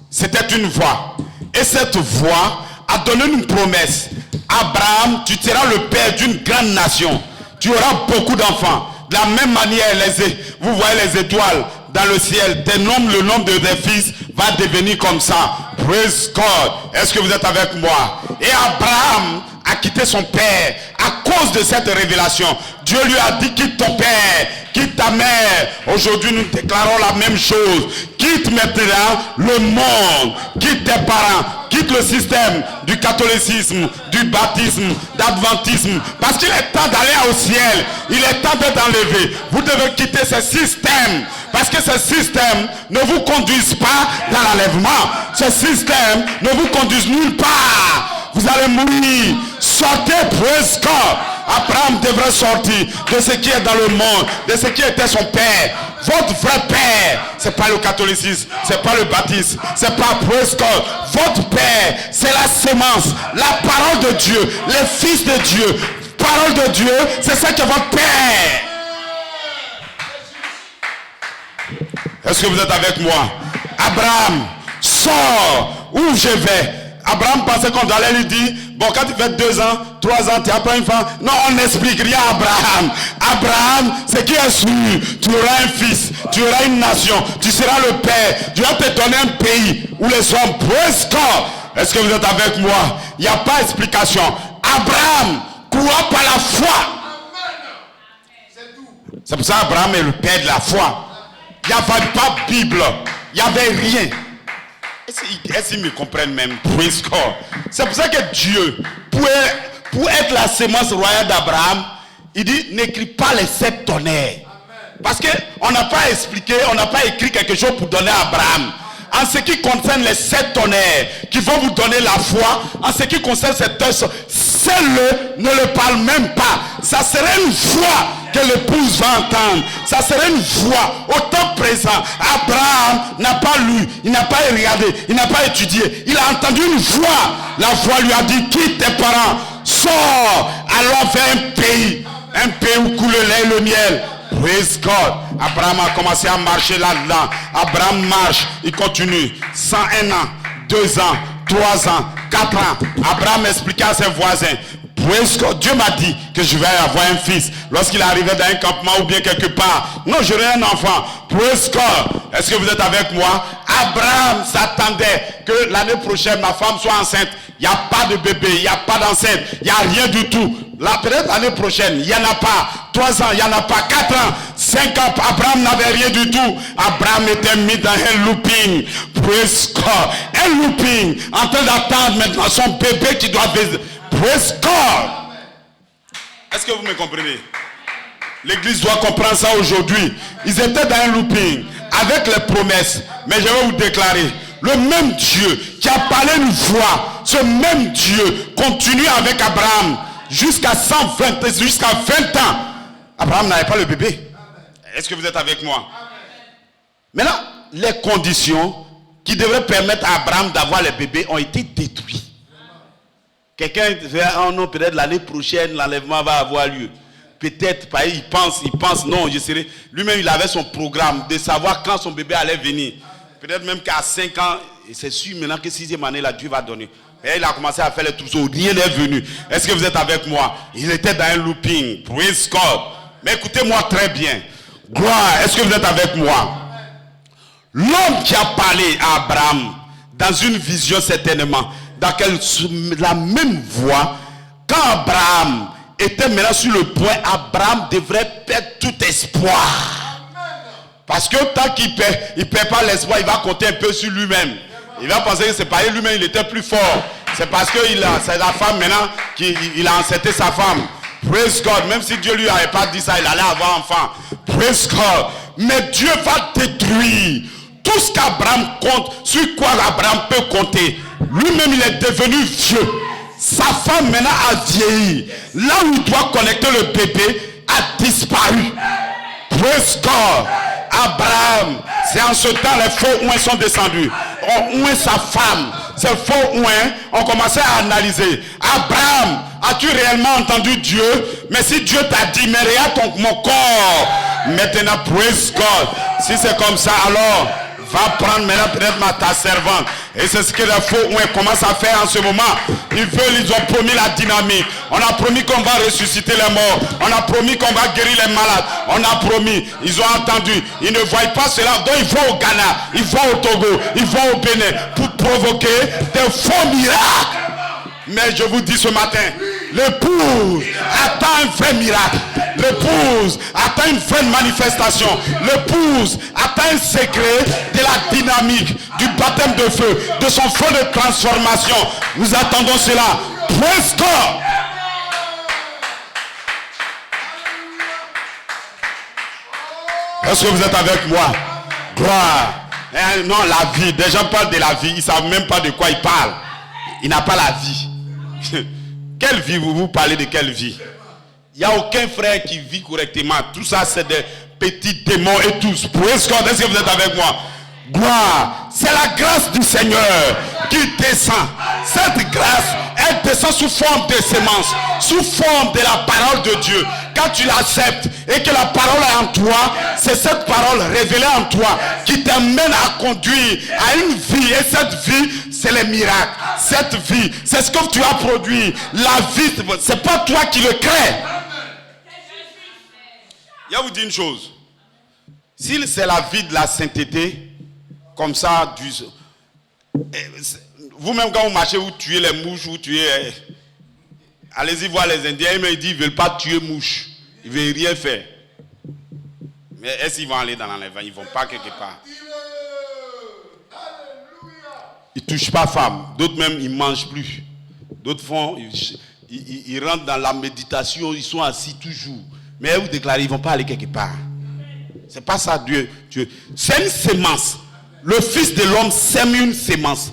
C'était une voix. Et cette voix a donné une promesse. Abraham, tu seras le père d'une grande nation. Tu auras beaucoup d'enfants. De la même manière, vous voyez les étoiles dans le ciel. Le nombre de tes fils va devenir comme ça. Praise God. Est-ce que vous êtes avec moi? Et Abraham a quitté son père à cause de cette révélation. Dieu lui a dit quitte ton père, quitte ta mère. Aujourd'hui nous déclarons la même chose. Quitte maintenant le monde, quitte tes parents, quitte le système du catholicisme, du baptisme, d'adventisme. Parce qu'il est temps d'aller au ciel. Il est temps d'être enlevé. Vous devez quitter ce système. Parce que ce système ne vous conduise pas dans l'enlèvement. Ce système ne vous conduise nulle part. Vous allez mourir. Sortez, praise God. Abraham devrait sortir de ce qui est dans le monde, de ce qui était son père. Votre vrai père, c'est pas le catholicisme, c'est pas le baptisme, c'est pas praise God. Votre père, c'est la sémence, la parole de Dieu, les fils de Dieu. Parole de Dieu, c'est ça qui est votre père. Est-ce que vous êtes avec moi? Abraham, sors, où je vais? Abraham pensait qu'on allait lui dire, bon, quand tu fais 2 ans, 3 ans, tu apprends une femme. Non, on n'explique rien à Abraham. Abraham, c'est qui est sûr, tu auras un fils, tu auras une nation, tu seras le père. Dieu va te donner un pays où les hommes praise God. Est-ce que vous êtes avec moi? Il n'y a pas d'explication. Abraham croit par la foi. C'est pour ça qu'Abraham est le père de la foi. Il n'y a pas de Bible. Il Il n'y avait rien. Est-ce qu'ils me comprennent même? C'est pour ça que Dieu, pour être la sémence royale d'Abraham, il dit n'écris pas les 7 tonnerres. Parce qu'on n'a pas expliqué, on n'a pas écrit quelque chose pour donner à Abraham. En ce qui concerne les 7 tonnerres qui vont vous donner la foi, en ce qui concerne cette œuvre, celle-le ne le parle même pas. Ça serait une voix que l'épouse va entendre. Ça serait une voix au temps présent. Abraham n'a pas lu, il n'a pas regardé, il n'a pas étudié. Il a entendu une voix. La voix lui a dit, quitte tes parents, sors, allons vers un pays où coule le lait et le miel. Praise God. Abraham a commencé à marcher là-dedans. Abraham marche, il continue. 101 ans, 2 ans, 3 ans, 4 ans. Abraham expliquait à ses voisins. Praise God. Dieu m'a dit que je vais avoir un fils. Lorsqu'il arrivait dans un campement ou bien quelque part. Non, j'aurai un enfant. Praise God. Est-ce que vous êtes avec moi? Abraham s'attendait que l'année prochaine ma femme soit enceinte. Il n'y a pas de bébé, il n'y a pas d'enceinte, il n'y a rien du tout. Peut-être l'année prochaine, il n'y en a pas. 3 ans, il n'y en a pas. 4 ans, 5 ans, Abraham n'avait rien du tout. Abraham était mis dans un looping. Praise God. Un looping. En train d'attendre maintenant son bébé qui doit... Praise God. Est-ce que vous me comprenez? L'église doit comprendre ça aujourd'hui. Ils étaient dans un looping avec les promesses. Mais je vais vous déclarer, le même Dieu qui a parlé une voix, ce même Dieu continue avec Abraham jusqu'à 20 ans. Abraham n'avait pas le bébé. Est-ce que vous êtes avec moi? Maintenant, les conditions qui devraient permettre à Abraham d'avoir le bébé ont été détruites. Quelqu'un dit, oh non, peut-être l'année prochaine, l'enlèvement va avoir lieu. Peut-être, il pense, non, je serai. Lui-même, il avait son programme de savoir quand son bébé allait venir. Peut-être même qu'à 5 ans, et c'est sûr maintenant que 6e année, là, Dieu va donner. Et il a commencé à faire les trousseaux, rien n'est venu. Est-ce que vous êtes avec moi? Il était dans un looping. Praise God. Mais écoutez-moi très bien. Gloire, est-ce que vous êtes avec moi? L'homme qui a parlé à Abraham, dans une vision certainement, dans la même voie, quand Abraham était maintenant sur le point, Abraham devrait perdre tout espoir. Parce que tant qu'il ne perd pas l'espoir, il va compter un peu sur lui-même. Il va penser que c'est pas lui-même, il était plus fort. C'est parce que c'est la femme maintenant qu'il a enceinté sa femme. Praise God. Même si Dieu lui avait pas dit ça, il allait avoir enfant. Praise God. Mais Dieu va détruire tout ce qu'Abraham compte, sur quoi Abraham peut compter. Lui-même, il est devenu vieux. Sa femme maintenant a vieilli. Là où il doit connecter le bébé a disparu. Praise God. Abraham, c'est en ce temps les faux ouins sont descendus. On ouin sa femme. Ces faux ouins ont commencé à analyser. Abraham, as-tu réellement entendu Dieu? Mais si Dieu t'a dit, mais regarde mon corps. Maintenant, praise God. Si c'est comme ça, alors va prendre maintenant peut-être ta servante. Et c'est ce que les faux ouins commencent à faire en ce moment. Ils ont promis la dynamique. On a promis qu'on va ressusciter les morts. On a promis qu'on va guérir les malades. On a promis. Ils ont entendu. Ils ne voient pas cela. Donc ils vont au Ghana. Ils vont au Togo. Ils vont au Bénin pour provoquer des faux miracles. Mais je vous dis ce matin, l'épouse attend un vrai miracle. L'épouse attend une vraie manifestation. L'épouse attend un secret de la dynamique, du baptême de feu, de son feu de transformation. Nous attendons cela. Praise God. Est-ce que vous êtes avec moi? Gloire. Non, la vie. Des gens parlent de la vie. Ils ne savent même pas de quoi ils parlent. Ils n'ont pas la vie. Quelle vie vous parlez de quelle vie? Il n'y a aucun frère qui vit correctement. Tout ça c'est des petits démons et tous. Est-ce que vous êtes avec moi? Gloire. C'est la grâce du Seigneur qui descend. Cette grâce, elle descend sous forme de sémence, sous forme de la parole de Dieu. Quand tu l'acceptes et que la parole est en toi, c'est cette parole révélée en toi qui t'amène à conduire à une vie. Et cette vie, c'est les miracles. Cette vie, c'est ce que tu as produit. La vie, c'est pas toi qui le crée. Je vais vous dire une chose. Si c'est la vie de la sainteté, comme ça, vous-même quand vous marchez, vous tuez les mouches, vous tuez... Allez-y voir les Indiens, mais ils disent qu'ils ne veulent pas tuer mouches. Ils ne veulent rien faire. Mais est-ce qu'ils vont aller dans l'enlèvement? Ils ne vont pas quelque part. ils ne touchent pas femme. D'autres même, ils ne mangent plus. D'autres font, ils rentrent dans la méditation, ils sont assis toujours. Mais vous déclarez, ils ne vont pas aller quelque part. C'est pas ça, Dieu. C'est une sémence. Le Fils de l'homme sème une sémence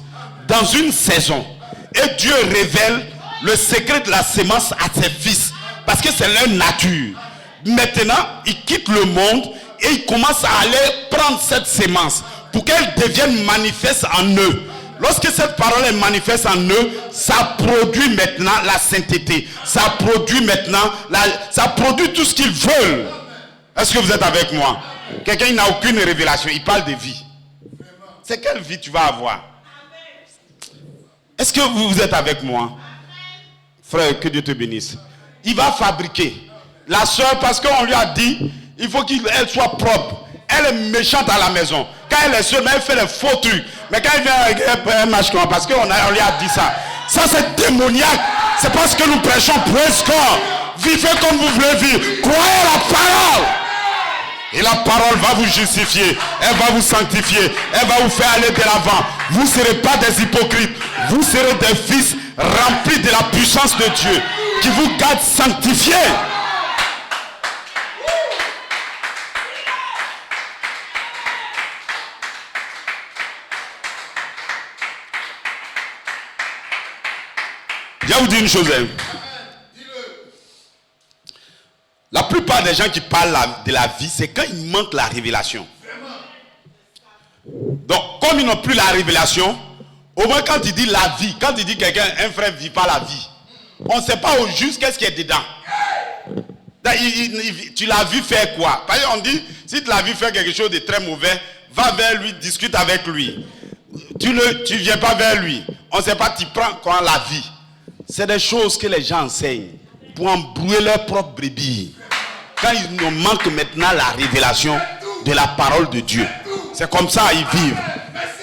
dans une saison. Et Dieu révèle le secret de la sémence à ses fils. Parce que c'est leur nature. Maintenant, ils quittent le monde et ils commencent à aller prendre cette sémence pour qu'elle devienne manifeste en eux. Lorsque cette parole est manifeste en eux, ça produit maintenant la sainteté. Ça produit maintenant, ça produit tout ce qu'ils veulent. Est-ce que vous êtes avec moi? Quelqu'un qui n'a aucune révélation, il parle de vie. C'est quelle vie tu vas avoir? Est-ce que vous êtes avec moi? Frère, que Dieu te bénisse. Il va fabriquer. La soeur, parce qu'on lui a dit, il faut qu'elle soit propre. Elle est méchante à la maison. Quand elle est seule, elle fait des faux trucs. Mais quand elle vient avec un match, parce qu'on lui a dit ça. Ça c'est démoniaque. C'est parce que nous prêchons praise God. Vivez comme vous voulez vivre. Croyez la parole. Et la parole va vous justifier. Elle va vous sanctifier. Elle va vous faire aller de l'avant. Vous ne serez pas des hypocrites. Vous serez des fils remplis de la puissance de Dieu. Qui vous garde sanctifiés. Je vais vous dire une chose. La plupart des gens qui parlent de la vie, c'est quand il manque la révélation. Donc, comme ils n'ont plus la révélation, au moins quand il dit la vie, quand il dit quelqu'un, un frère ne vit pas la vie, on ne sait pas au juste qu'est-ce qui est dedans. Tu l'as vu faire quoi? Par exemple, on dit, si tu l'as vu faire quelque chose de très mauvais, va vers lui, discute avec lui. Tu ne viens pas vers lui. On ne sait pas, tu prends quoi la vie. C'est des choses que les gens enseignent pour embrouiller leur propre brebis. Quand ils nous manquent maintenant la révélation de la parole de Dieu. C'est comme ça ils vivent.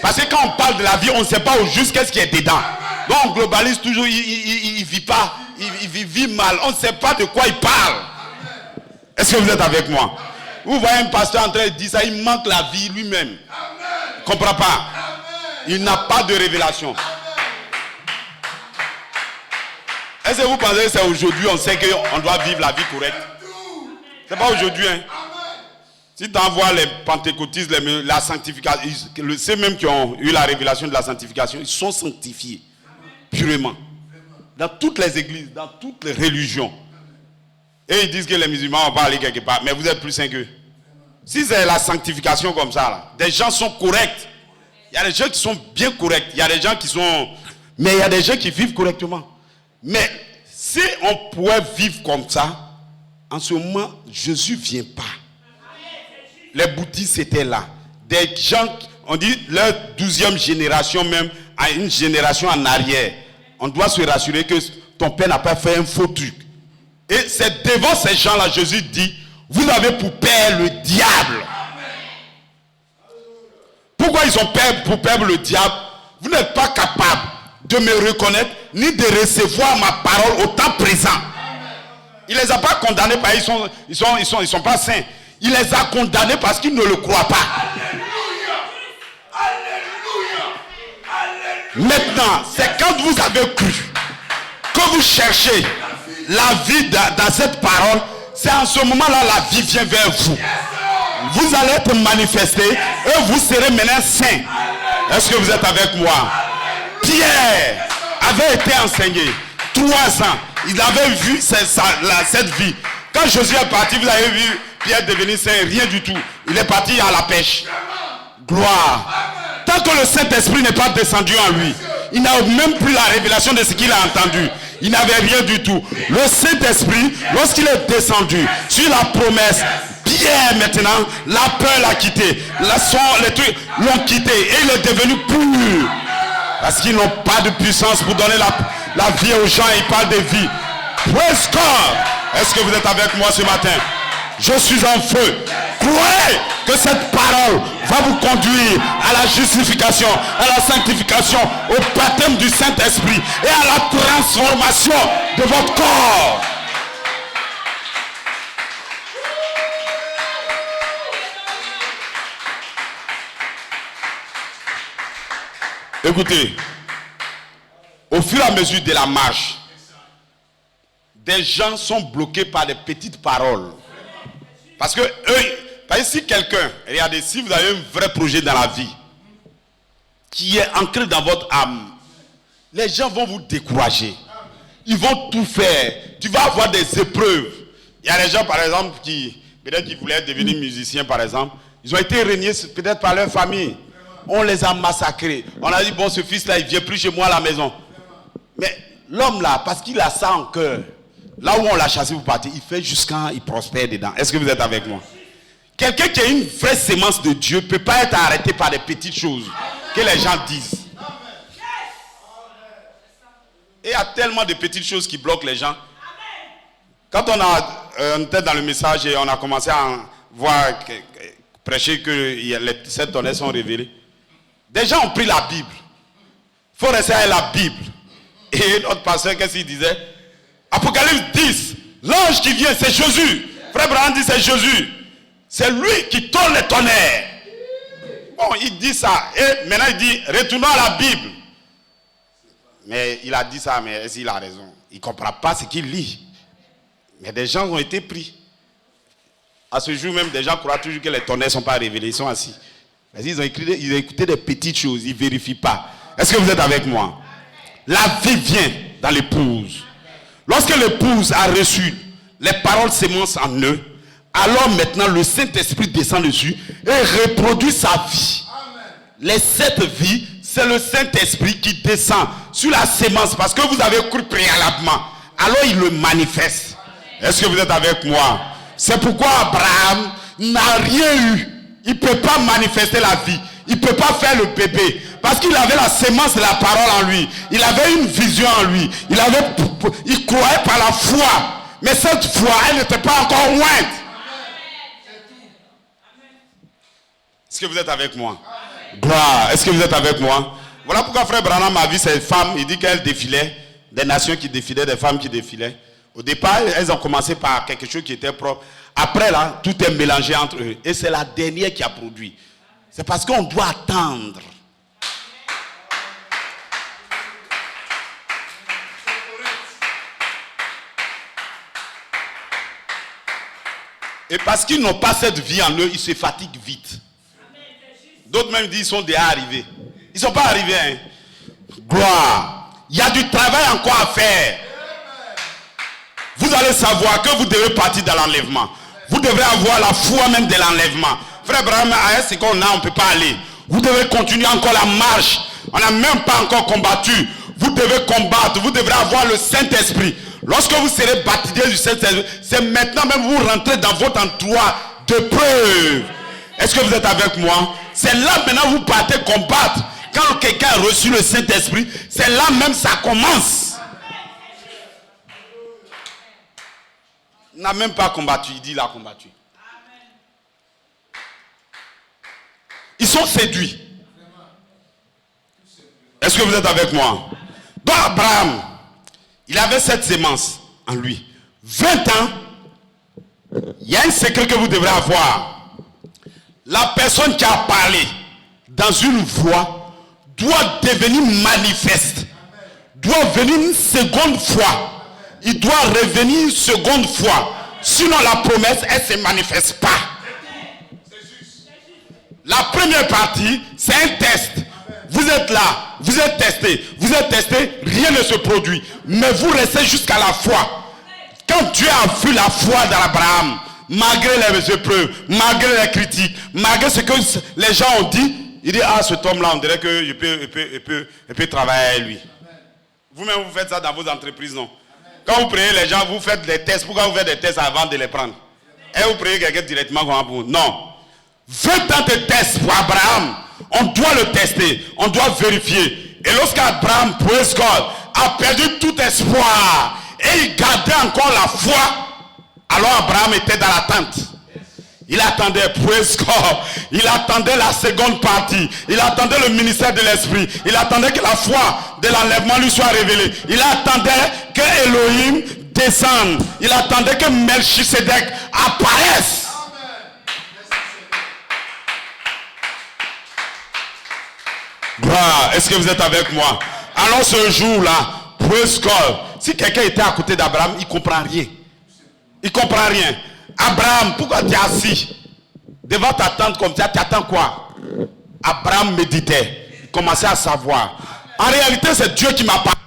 Parce que quand on parle de la vie, on ne sait pas au juste qu'est-ce qui est dedans. Donc on globalise toujours, il ne vit pas, il vit mal. On ne sait pas de quoi il parle. Est-ce que vous êtes avec moi? Vous voyez un pasteur en train de dire ça, il manque la vie lui-même. Il ne comprend pas. Il n'a pas de révélation. Est-ce que vous pensez que c'est aujourd'hui on sait qu'on doit vivre la vie correcte? C'est pas aujourd'hui. Hein? Si tu envoies les pentecôtistes, la sanctification, ceux mêmes qui ont eu la révélation de la sanctification, ils sont sanctifiés purement. Dans toutes les églises, dans toutes les religions. Et ils disent que les musulmans vont pas aller quelque part, mais vous êtes plus saints qu'eux. Si c'est la sanctification comme ça, là, des gens sont corrects. Il y a des gens qui sont bien corrects. Il y a des gens qui sont... Mais il y a des gens qui vivent correctement. Mais si on pouvait vivre comme ça, en ce moment, Jésus ne vient pas. Les bouddhistes étaient là. Des gens, on dit leur 12e génération même, à une génération en arrière. On doit se rassurer que ton père n'a pas fait un faux truc. Et c'est devant ces gens-là, Jésus dit, vous avez pour père le diable. Pourquoi ils ont peur pour perdre le diable? Vous n'êtes pas capable de me reconnaître ni de recevoir ma parole au temps présent. Il ne les a pas condamnés parce qu'ils sont pas saints. Il les a condamnés parce qu'ils ne le croient pas. Maintenant, c'est quand vous avez cru que vous cherchez la vie dans cette parole, c'est en ce moment-là la vie vient vers vous. Vous allez être manifesté et vous serez maintenant saints. Est-ce que vous êtes avec moi? Pierre avait été enseigné 3 ans. Il avait vu cette vie. Quand Jésus est parti, vous avez vu Pierre devenir saint, rien du tout. Il est parti à la pêche. Gloire. Tant que le Saint-Esprit n'est pas descendu en lui, il n'a même plus la révélation de ce qu'il a entendu. Il n'avait rien du tout. Le Saint-Esprit, lorsqu'il est descendu sur la promesse, Pierre maintenant, la peur l'a quitté. Les trucs l'ont quitté et il est devenu pur. Parce qu'ils n'ont pas de puissance pour donner la vie aux gens. Ils parlent de vie. Praise God. Est-ce que vous êtes avec moi ce matin? Je suis en feu. Croyez que cette parole va vous conduire à la justification, à la sanctification, au baptême du Saint-Esprit et à la transformation de votre corps. Écoutez, au fur et à mesure de la marche, des gens sont bloqués par des petites paroles. Parce que si quelqu'un, regardez, si vous avez un vrai projet dans la vie, qui est ancré dans votre âme, les gens vont vous décourager. Ils vont tout faire. Tu vas avoir des épreuves. Il y a des gens, par exemple, qui peut-être qu'ils voulaient devenir musiciens, par exemple. Ils ont été régnés peut-être par leur famille. On les a massacrés. On a dit, bon, ce fils-là, il ne vient plus chez moi à la maison. Mais l'homme là, parce qu'il a ça en cœur, là où on l'a chassé pour partir, il fait jusqu'à il prospère dedans. Est-ce que vous êtes avec moi? Quelqu'un qui a une vraie sémence de Dieu ne peut pas être arrêté par des petites choses que les gens disent. Et il y a tellement de petites choses qui bloquent les gens. Quand on était dans le message et on a commencé à voir prêcher que les 7 tonnerres sont révélés, des gens ont pris la Bible. Il faut rester avec la Bible. Et notre pasteur, qu'est-ce qu'il disait? Apocalypse 10, l'ange qui vient, c'est Jésus. Frère Branham dit c'est Jésus. C'est lui qui tourne les tonnerres. Bon, il dit ça. Et maintenant il dit, retournons à la Bible. Mais il a dit ça, mais est-ce qu'il a raison? Il ne comprend pas ce qu'il lit. Mais des gens ont été pris. À ce jour même, des gens croient toujours que les tonnerres ne sont pas révélés. Ils sont assis. Mais ils ont écouté des petites choses. Ils ne vérifient pas. Est-ce que vous êtes avec moi? La vie vient dans l'épouse. Lorsque l'épouse a reçu les paroles sémences en eux, alors maintenant le Saint-Esprit descend dessus et reproduit sa vie. Les 7 vies, c'est le Saint-Esprit qui descend sur la sémence parce que vous avez cru préalablement. Alors il le manifeste. Est-ce que vous êtes avec moi? C'est pourquoi Abraham n'a rien eu. Il ne peut pas manifester la vie. Il ne peut pas faire le bébé. Parce qu'il avait la sémence de la parole en lui. Il avait une vision en lui. Il croyait par la foi. Mais cette foi, elle n'était pas encore ointe. Est-ce que vous êtes avec moi? Gloire. Est-ce que vous êtes avec moi? Voilà pourquoi frère Branham a vu ces femmes. Il dit qu'elles défilaient. Des nations qui défilaient, des femmes qui défilaient. Au départ, elles ont commencé par quelque chose qui était propre. Après là, tout est mélangé entre eux. Et c'est la dernière qui a produit. C'est parce qu'on doit attendre. Et parce qu'ils n'ont pas cette vie en eux, ils se fatiguent vite. D'autres même disent qu'ils sont déjà arrivés. Ils ne sont pas arrivés. Hein. Gloire. Il y a du travail encore à faire. Vous allez savoir que vous devez partir dans l'enlèvement. Vous devrez avoir la foi même de l'enlèvement. Frère Abraham, à ce qu'on a, on ne peut pas aller. Vous devez continuer encore la marche. On n'a même pas encore combattu. Vous devez combattre. Vous devrez avoir le Saint-Esprit. Lorsque vous serez baptisé du Saint-Esprit, c'est maintenant même vous rentrez dans votre endroit de preuve. Est-ce que vous êtes avec moi? C'est là maintenant vous partez combattre. Quand quelqu'un a reçu le Saint-Esprit, c'est là même ça commence. Il n'a même pas combattu, il dit il a combattu. Ils sont séduits. Est-ce que vous êtes avec moi? Donc Abraham, il avait cette sémence en lui. 20 ans, il y a un secret que vous devrez avoir. La personne qui a parlé dans une voix doit devenir manifeste. Doit venir une seconde fois. Il doit revenir une seconde fois. Sinon la promesse, elle ne se manifeste pas. La première partie, c'est un test. Vous êtes là, vous êtes testé, rien ne se produit. Mais vous restez jusqu'à la foi. Quand Dieu a vu la foi d'Abraham, malgré les épreuves, malgré les critiques, malgré ce que les gens ont dit, il dit, ah, cet homme-là, on dirait qu'il peut travailler avec lui. Vous-même, vous faites ça dans vos entreprises, non? Quand vous priez les gens, vous faites des tests. Pourquoi vous faites des tests avant de les prendre? Et vous priez quelqu'un directement comme pour vous? Non. 20 ans de tests pour Abraham. On doit le tester. On doit vérifier. Et lorsqu'Abraham, praise God, a perdu tout espoir et il gardait encore la foi, alors Abraham était dans l'attente. Il attendait, praise God. Il attendait la seconde partie. Il attendait le ministère de l'Esprit. Il attendait que la foi de l'enlèvement lui soit révélée. Il attendait que Elohim descende. Il attendait que Melchisedec apparaisse. Gloire. Est-ce que vous êtes avec moi? Alors ce jour-là, praise God. Si quelqu'un était à côté d'Abraham, il ne comprend rien. Il ne comprend rien. Abraham, pourquoi tu es assis devant ta tente comme ça? Tu attends quoi? Abraham méditait. Il commençait à savoir. En réalité, c'est Dieu qui m'a parlé.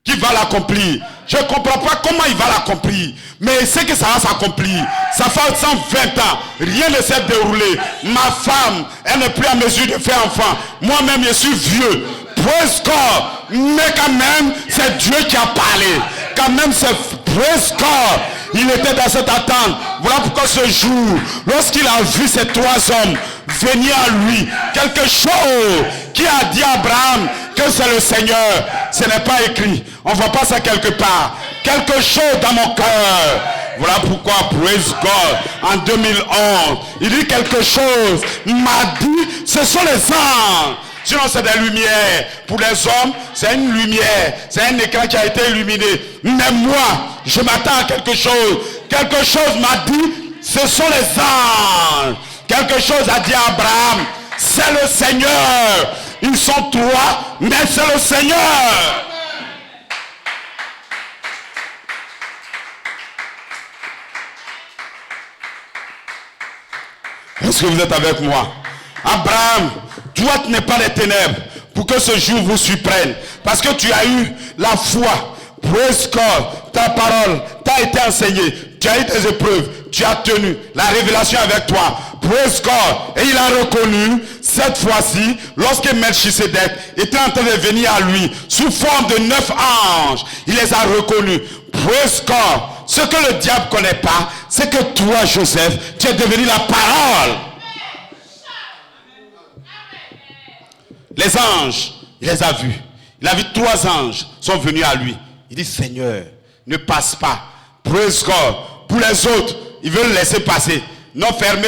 Qui va l'accomplir. Je ne comprends pas comment il va l'accomplir. Mais c'est que ça va s'accomplir. Ça fait 120 ans. Rien ne s'est déroulé. Ma femme, elle n'est plus en mesure de faire enfant. Moi-même, je suis vieux. Praise God. Mais quand même, c'est Dieu qui a parlé. Quand même, c'est praise God. Il était dans cette attente. Voilà pourquoi ce jour, lorsqu'il a vu ces trois hommes venir à lui, quelque chose qui a dit à Abraham que c'est le Seigneur, ce n'est pas écrit. On ne voit pas ça quelque part. Quelque chose dans mon cœur. Voilà pourquoi, praise God, en 2011, il dit quelque chose, m'a dit, ce sont les anges. Sinon c'est des lumières. Pour les hommes, c'est une lumière. C'est un écran qui a été illuminé. Mais moi, je m'attends à quelque chose. Quelque chose m'a dit, ce sont les anges. Quelque chose a dit à Abraham, c'est le Seigneur. Ils sont trois, mais c'est le Seigneur. Est-ce que vous êtes avec moi? Abraham, toi tu n'es pas les ténèbres pour que ce jour vous surprenne. Parce que tu as eu la foi. Praise God, ta parole t'a été enseignée. Tu as eu des épreuves. Tu as tenu la révélation avec toi. Praise God. Et il a reconnu cette fois-ci, lorsque Melchisedec était en train de venir à lui sous forme de 9 anges, il les a reconnus. Praise God. Ce que le diable ne connaît pas, c'est que toi, Joseph, tu es devenu la parole. Les anges, il les a vus. Il a vu 3 anges sont venus à lui. Il dit, Seigneur, ne passe pas. Praise God. Pour les autres, ils veulent laisser passer. Non, fermez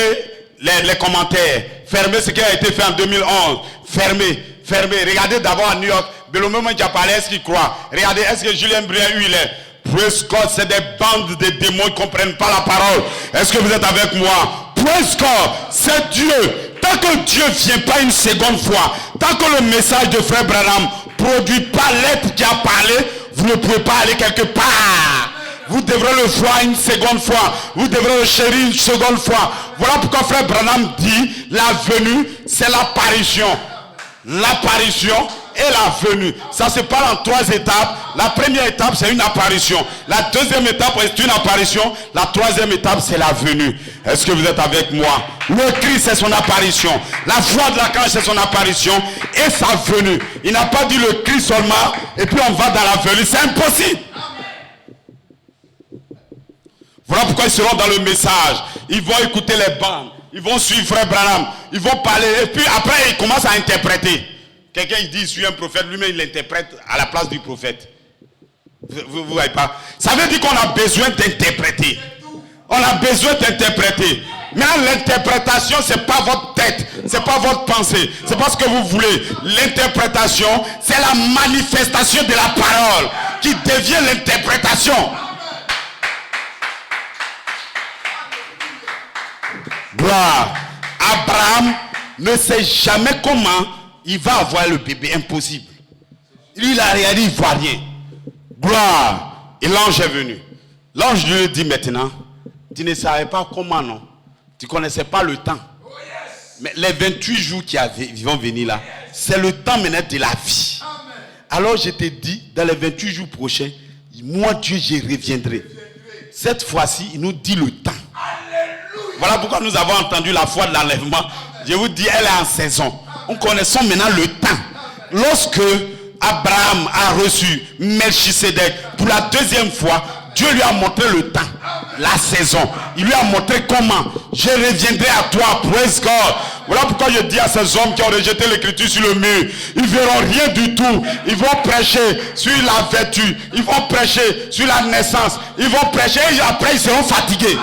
les commentaires. Fermez ce qui a été fait en 2011. Fermez. Regardez d'abord à New York. Belomé qui a parlé, est-ce qu'il croit? Regardez, est-ce que Julien Briand, il est? Praise God, c'est des bandes de démons qui ne comprennent pas la parole. Est-ce que vous êtes avec moi? Praise God, c'est Dieu. Tant que Dieu ne vient pas une seconde fois, tant que le message de Frère Branham ne produit pas l'être qui a parlé, vous ne pouvez pas aller quelque part. Vous devrez le voir une seconde fois. Vous devrez le chérir une seconde fois. Voilà pourquoi Frère Branham dit, la venue, c'est l'apparition. L'apparition et la venue. Ça se parle en 3 étapes. La première étape, c'est une apparition. La deuxième étape, c'est une apparition. La troisième étape, c'est la venue. Est-ce que vous êtes avec moi? Le Christ, c'est son apparition. La foi de l'archange, c'est son apparition et sa venue. Il n'a pas dit le Christ seulement et puis on va dans la venue. C'est impossible. Voilà pourquoi ils seront dans le message. Ils vont écouter les bandes. Ils vont suivre Frère Branham. Ils vont parler. Et puis après, ils commencent à interpréter. Quelqu'un il dit, je suis un prophète. Lui-même, il l'interprète à la place du prophète. Vous voyez pas? Ça veut dire qu'on a besoin d'interpréter. On a besoin d'interpréter. Maintenant, l'interprétation, ce n'est pas votre tête. Ce n'est pas votre pensée. C'est pas ce que vous voulez. L'interprétation, c'est la manifestation de la parole qui devient l'interprétation. Gloire. Abraham ne sait jamais comment il va avoir le bébé. Impossible. Lui, il a regardé, il ne voit rien. Gloire. Et l'ange est venu. L'ange lui dit maintenant, tu ne savais pas comment, non? Tu ne connaissais pas le temps. Mais les 28 jours qui vont venir là, c'est le temps maintenant de la vie. Alors je te dis, dans les 28 jours prochains, moi Dieu, je reviendrai. Cette fois-ci, il nous dit le temps. Voilà pourquoi nous avons entendu la foi de l'enlèvement. Je vous dis, elle est en saison. Nous connaissons maintenant le temps. Lorsque Abraham a reçu Melchisedec pour la deuxième fois, Dieu lui a montré le temps, la saison. Il lui a montré comment. Je reviendrai à toi, praise God. Voilà pourquoi je dis à ces hommes qui ont rejeté l'écriture sur le mur, ils ne verront rien du tout. Ils vont prêcher sur la vertu. Ils vont prêcher sur la naissance. Ils vont prêcher et après ils seront fatigués.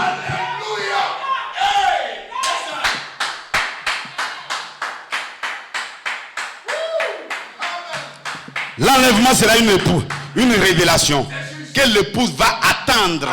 L'enlèvement sera une révélation que l'épouse va attendre.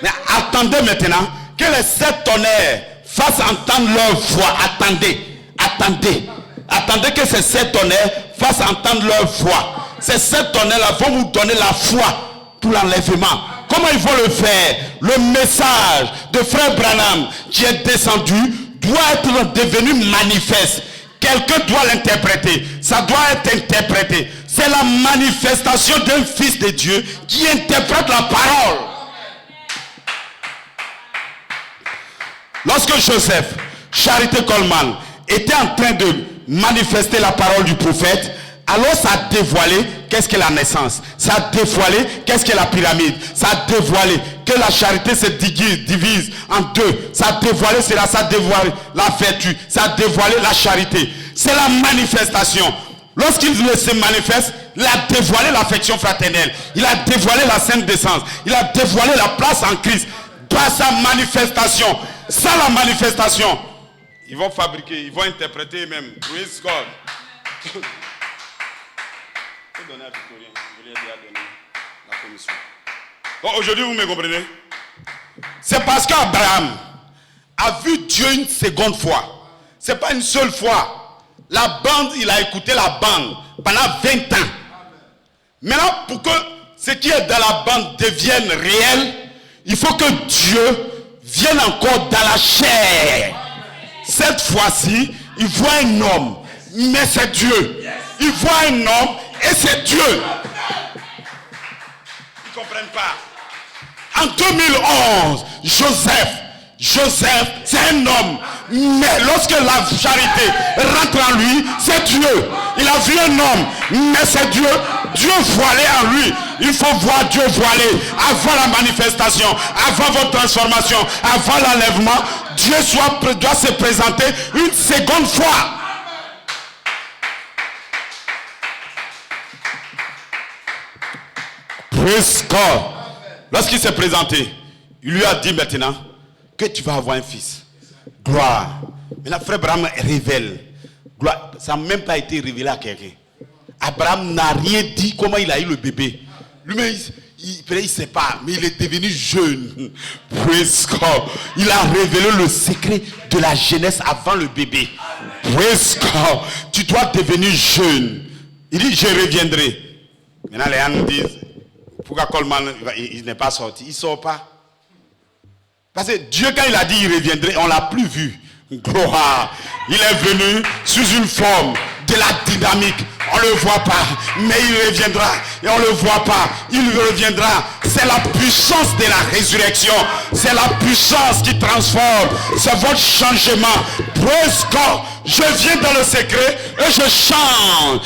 Mais attendez maintenant que les 7 tonnerres fassent entendre leur voix. Attendez, attendez, Attendez que ces 7 tonnerres fassent entendre leur voix. Ces 7 tonnerres-là vont vous donner la foi pour l'enlèvement. Comment ils vont le faire? Le message de frère Branham qui est descendu doit être devenu manifeste. Quelqu'un doit l'interpréter. Ça doit être interprété. C'est la manifestation d'un fils de Dieu qui interprète la parole. Lorsque Joseph, Charité Coleman, était en train de manifester la parole du prophète, alors ça a dévoilé qu'est-ce qu'est la naissance. Ça a dévoilé qu'est-ce qu'est la pyramide. Ça a dévoilé que la charité se divise en deux. Ça a dévoilé cela, ça a dévoilé la vertu. Ça a dévoilé la charité. C'est la manifestation. Lorsqu'il se manifeste, il a dévoilé l'affection fraternelle. Il a dévoilé la sainte décence. Il a dévoilé la place en Christ. Par sa manifestation. Sans la manifestation, ils vont fabriquer, ils vont interpréter eux-mêmes. Praise God. Donner à Victorien, je lui ai déjà donné la commission. Bon, aujourd'hui, vous me comprenez? C'est parce qu'Abraham a vu Dieu une seconde fois. C'est pas une seule fois. La bande, il a écouté la bande pendant 20 ans. Maintenant, pour que ce qui est dans la bande devienne réel, il faut que Dieu vienne encore dans la chair. Cette fois-ci, il voit un homme, mais c'est Dieu. Il voit un homme et c'est Dieu. Ils ne comprennent pas. En 2011, Joseph, c'est un homme. Mais lorsque la charité rentre en lui, c'est Dieu. Il a vu un homme, mais c'est Dieu. Dieu voilé en lui. Il faut voir Dieu voilé avant la manifestation, avant votre transformation, avant l'enlèvement. Dieu doit se présenter une seconde fois. Praise God. Lorsqu'il s'est présenté, il lui a dit maintenant que tu vas avoir un fils. Gloire. Mais la frère Abraham révèle. Gloire. Ça n'a même pas été révélé à quelqu'un. Abraham n'a rien dit comment il a eu le bébé. Lui-même, il ne sait pas, mais il est devenu jeune. Praise God. Il a révélé le secret de la jeunesse avant le bébé. Praise God. Tu dois devenir jeune. Il dit, je reviendrai. Maintenant, les gens nous disent, pourquoi Coleman, il n'est pas sorti? Il ne sort pas. Parce que Dieu, quand il a dit il reviendrait, on ne l'a plus vu. Gloire. Il est venu sous une forme de la dynamique. On ne le voit pas, mais il reviendra. Et on ne le voit pas, il reviendra. C'est la puissance de la résurrection. C'est la puissance qui transforme. C'est votre changement. Praise God. Je viens dans le secret et je change.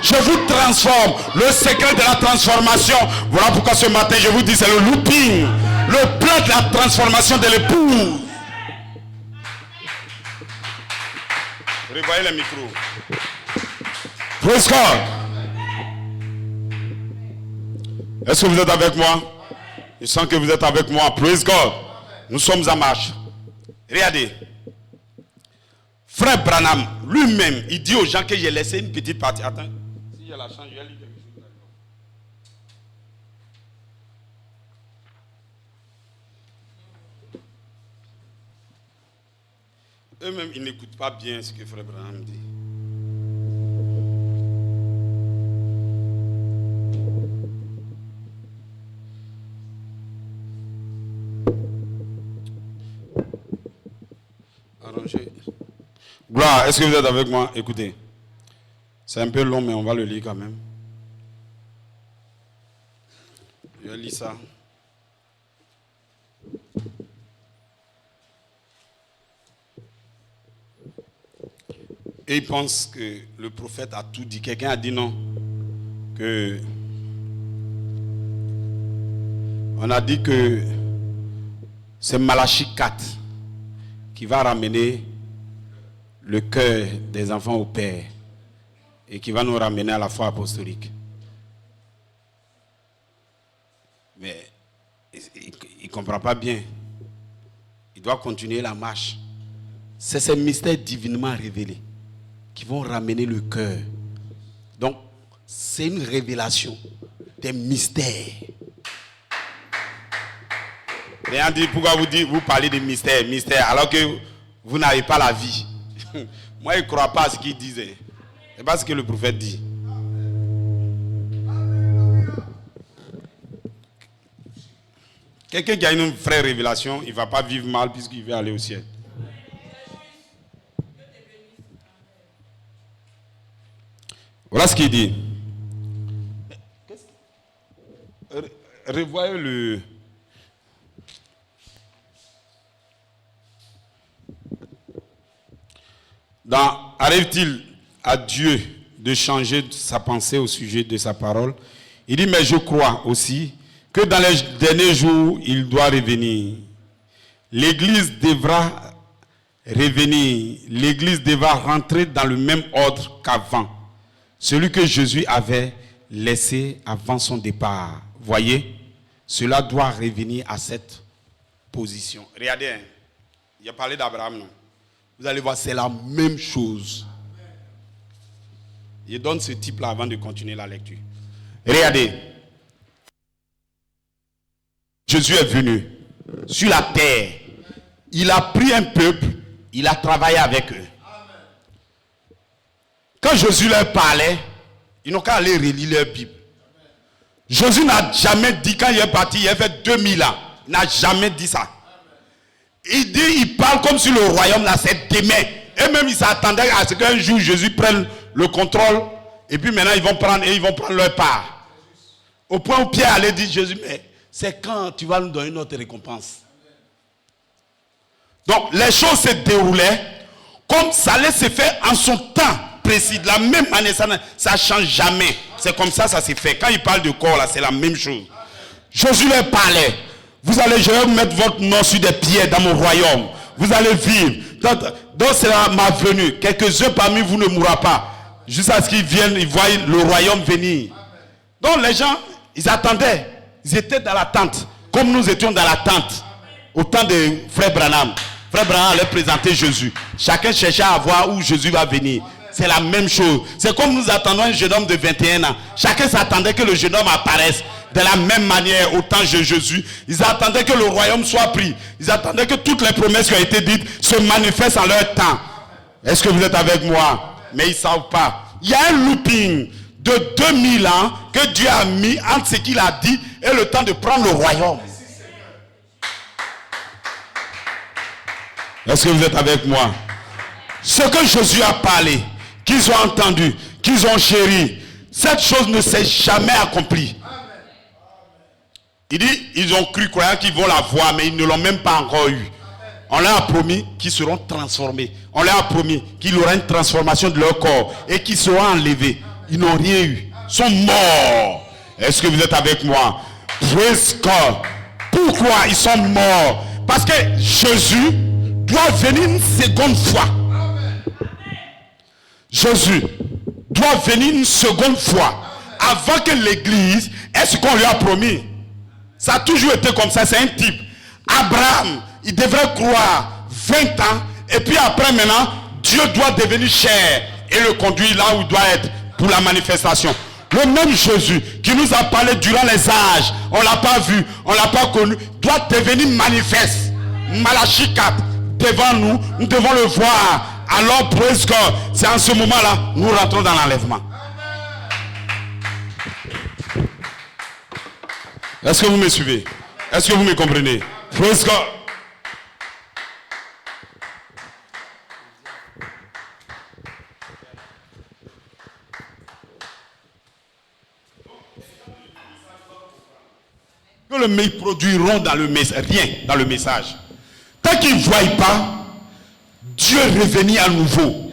Je vous transforme. Le secret de la transformation. Voilà pourquoi ce matin je vous dis c'est le looping. Le plan de la transformation de l'épouse. Revoyez le micro. Praise God. Est-ce que vous êtes avec moi? Je sens que vous êtes avec moi. Praise God. Nous sommes en marche. Regardez. Frère Branham, lui-même, il dit aux gens que j'ai laissé une petite partie. Attends. Si j'ai la chance, je vais lire quelque chose. Eux-mêmes, ils n'écoutent pas bien ce que Frère Branham dit. Arrangez. Gloire, est-ce que vous êtes avec moi? Écoutez, c'est un peu long, mais on va le lire quand même. Je lis ça. Et il pense que le prophète a tout dit. Quelqu'un a dit non. Que on a dit que c'est Malachie 4 qui va ramener le cœur des enfants au Père et qui va nous ramener à la foi apostolique. Mais il ne comprend pas bien. Il doit continuer la marche. C'est ces mystères divinement révélés qui vont ramener le cœur. Donc, c'est une révélation des mystères. Les gens disent, pourquoi vous parlez de mystères, alors que vous n'avez pas la vie. Moi, je ne crois pas à ce qu'il disait. C'est pas ce que le prophète dit. Quelqu'un qui a une vraie révélation, il ne va pas vivre mal puisqu'il veut aller au ciel. Voilà ce qu'il dit. Revoyez le... Arrive-t-il à Dieu de changer sa pensée au sujet de sa parole? Il dit, mais je crois aussi que dans les derniers jours, il doit revenir. L'Église devra revenir. L'Église devra rentrer dans le même ordre qu'avant. Celui que Jésus avait laissé avant son départ. Voyez, cela doit revenir à cette position. Regardez, hein. Il a parlé d'Abraham, non? Vous allez voir, c'est la même chose. Je donne ce type-là avant de continuer la lecture. Regardez. Jésus est venu sur la terre. Il a pris un peuple, il a travaillé avec eux. Quand Jésus leur parlait, ils n'ont qu'à aller relire leur Bible. Jésus n'a jamais dit, quand il est parti, il a fait 2000 ans, il n'a jamais dit ça. Il dit, il parle comme si le royaume là, c'est demain. Et même, ils s'attendaient à ce qu'un jour, Jésus prenne le contrôle. Et puis maintenant, ils vont prendre leur part. Au point où Pierre allait dire, Jésus, mais c'est quand tu vas nous donner notre récompense. Donc, les choses se déroulaient comme ça allait se faire en son temps précis. De la même manière, ça ne change jamais. C'est comme ça s'est fait. Quand il parle de corps, là, c'est la même chose. Jésus leur parlait. Je vais mettre votre nom sur des pierres dans mon royaume. Vous allez vivre. Donc c'est ma venue. Quelques-uns parmi vous ne mourront pas. Jusqu'à ce qu'ils viennent, ils voient le royaume venir. Donc les gens, ils attendaient. Ils étaient dans l'attente. Comme nous étions dans l'attente. Au temps de Frère Branham. Frère Branham allait présenter Jésus. Chacun cherchait à voir où Jésus va venir. C'est la même chose. C'est comme nous attendons un jeune homme de 21 ans. Chacun s'attendait que le jeune homme apparaisse. De la même manière, au temps de Jésus, ils attendaient que le royaume soit pris. Ils attendaient que toutes les promesses qui ont été dites se manifestent en leur temps. Est-ce que vous êtes avec moi? Mais ils ne savent pas. Il y a un looping de 2000 ans que Dieu a mis entre ce qu'il a dit et le temps de prendre le royaume. Est-ce que vous êtes avec moi? Ce que Jésus a parlé, qu'ils ont entendu, qu'ils ont chéri, cette chose ne s'est jamais accomplie. Il dit, ils ont cru croyant qu'ils vont la voir, mais ils ne l'ont même pas encore eu. On leur a promis qu'ils seront transformés. On leur a promis qu'il y aura une transformation de leur corps et qu'ils seront enlevés. Ils n'ont rien eu. Ils sont morts. Est-ce que vous êtes avec moi? Praise God. Pourquoi ils sont morts? Parce que Jésus doit venir une seconde fois. Jésus doit venir une seconde fois avant que l'Église ait ce qu'on lui a promis. Ça a toujours été comme ça, c'est un type. Abraham, il devrait croire 20 ans, et puis après maintenant, Dieu doit devenir chair et le conduire là où il doit être pour la manifestation. Le même Jésus qui nous a parlé durant les âges, on ne l'a pas vu, on ne l'a pas connu, doit devenir manifeste. Malachie 4, devant nous, nous devons le voir. Alors, praise God, c'est en ce moment-là, nous rentrons dans l'enlèvement. Est-ce que vous me suivez? Est-ce que vous me comprenez? Praise God. Que ils produiront dans le message, rien dans le message. Tant qu'ils ne voient pas Dieu revenir à nouveau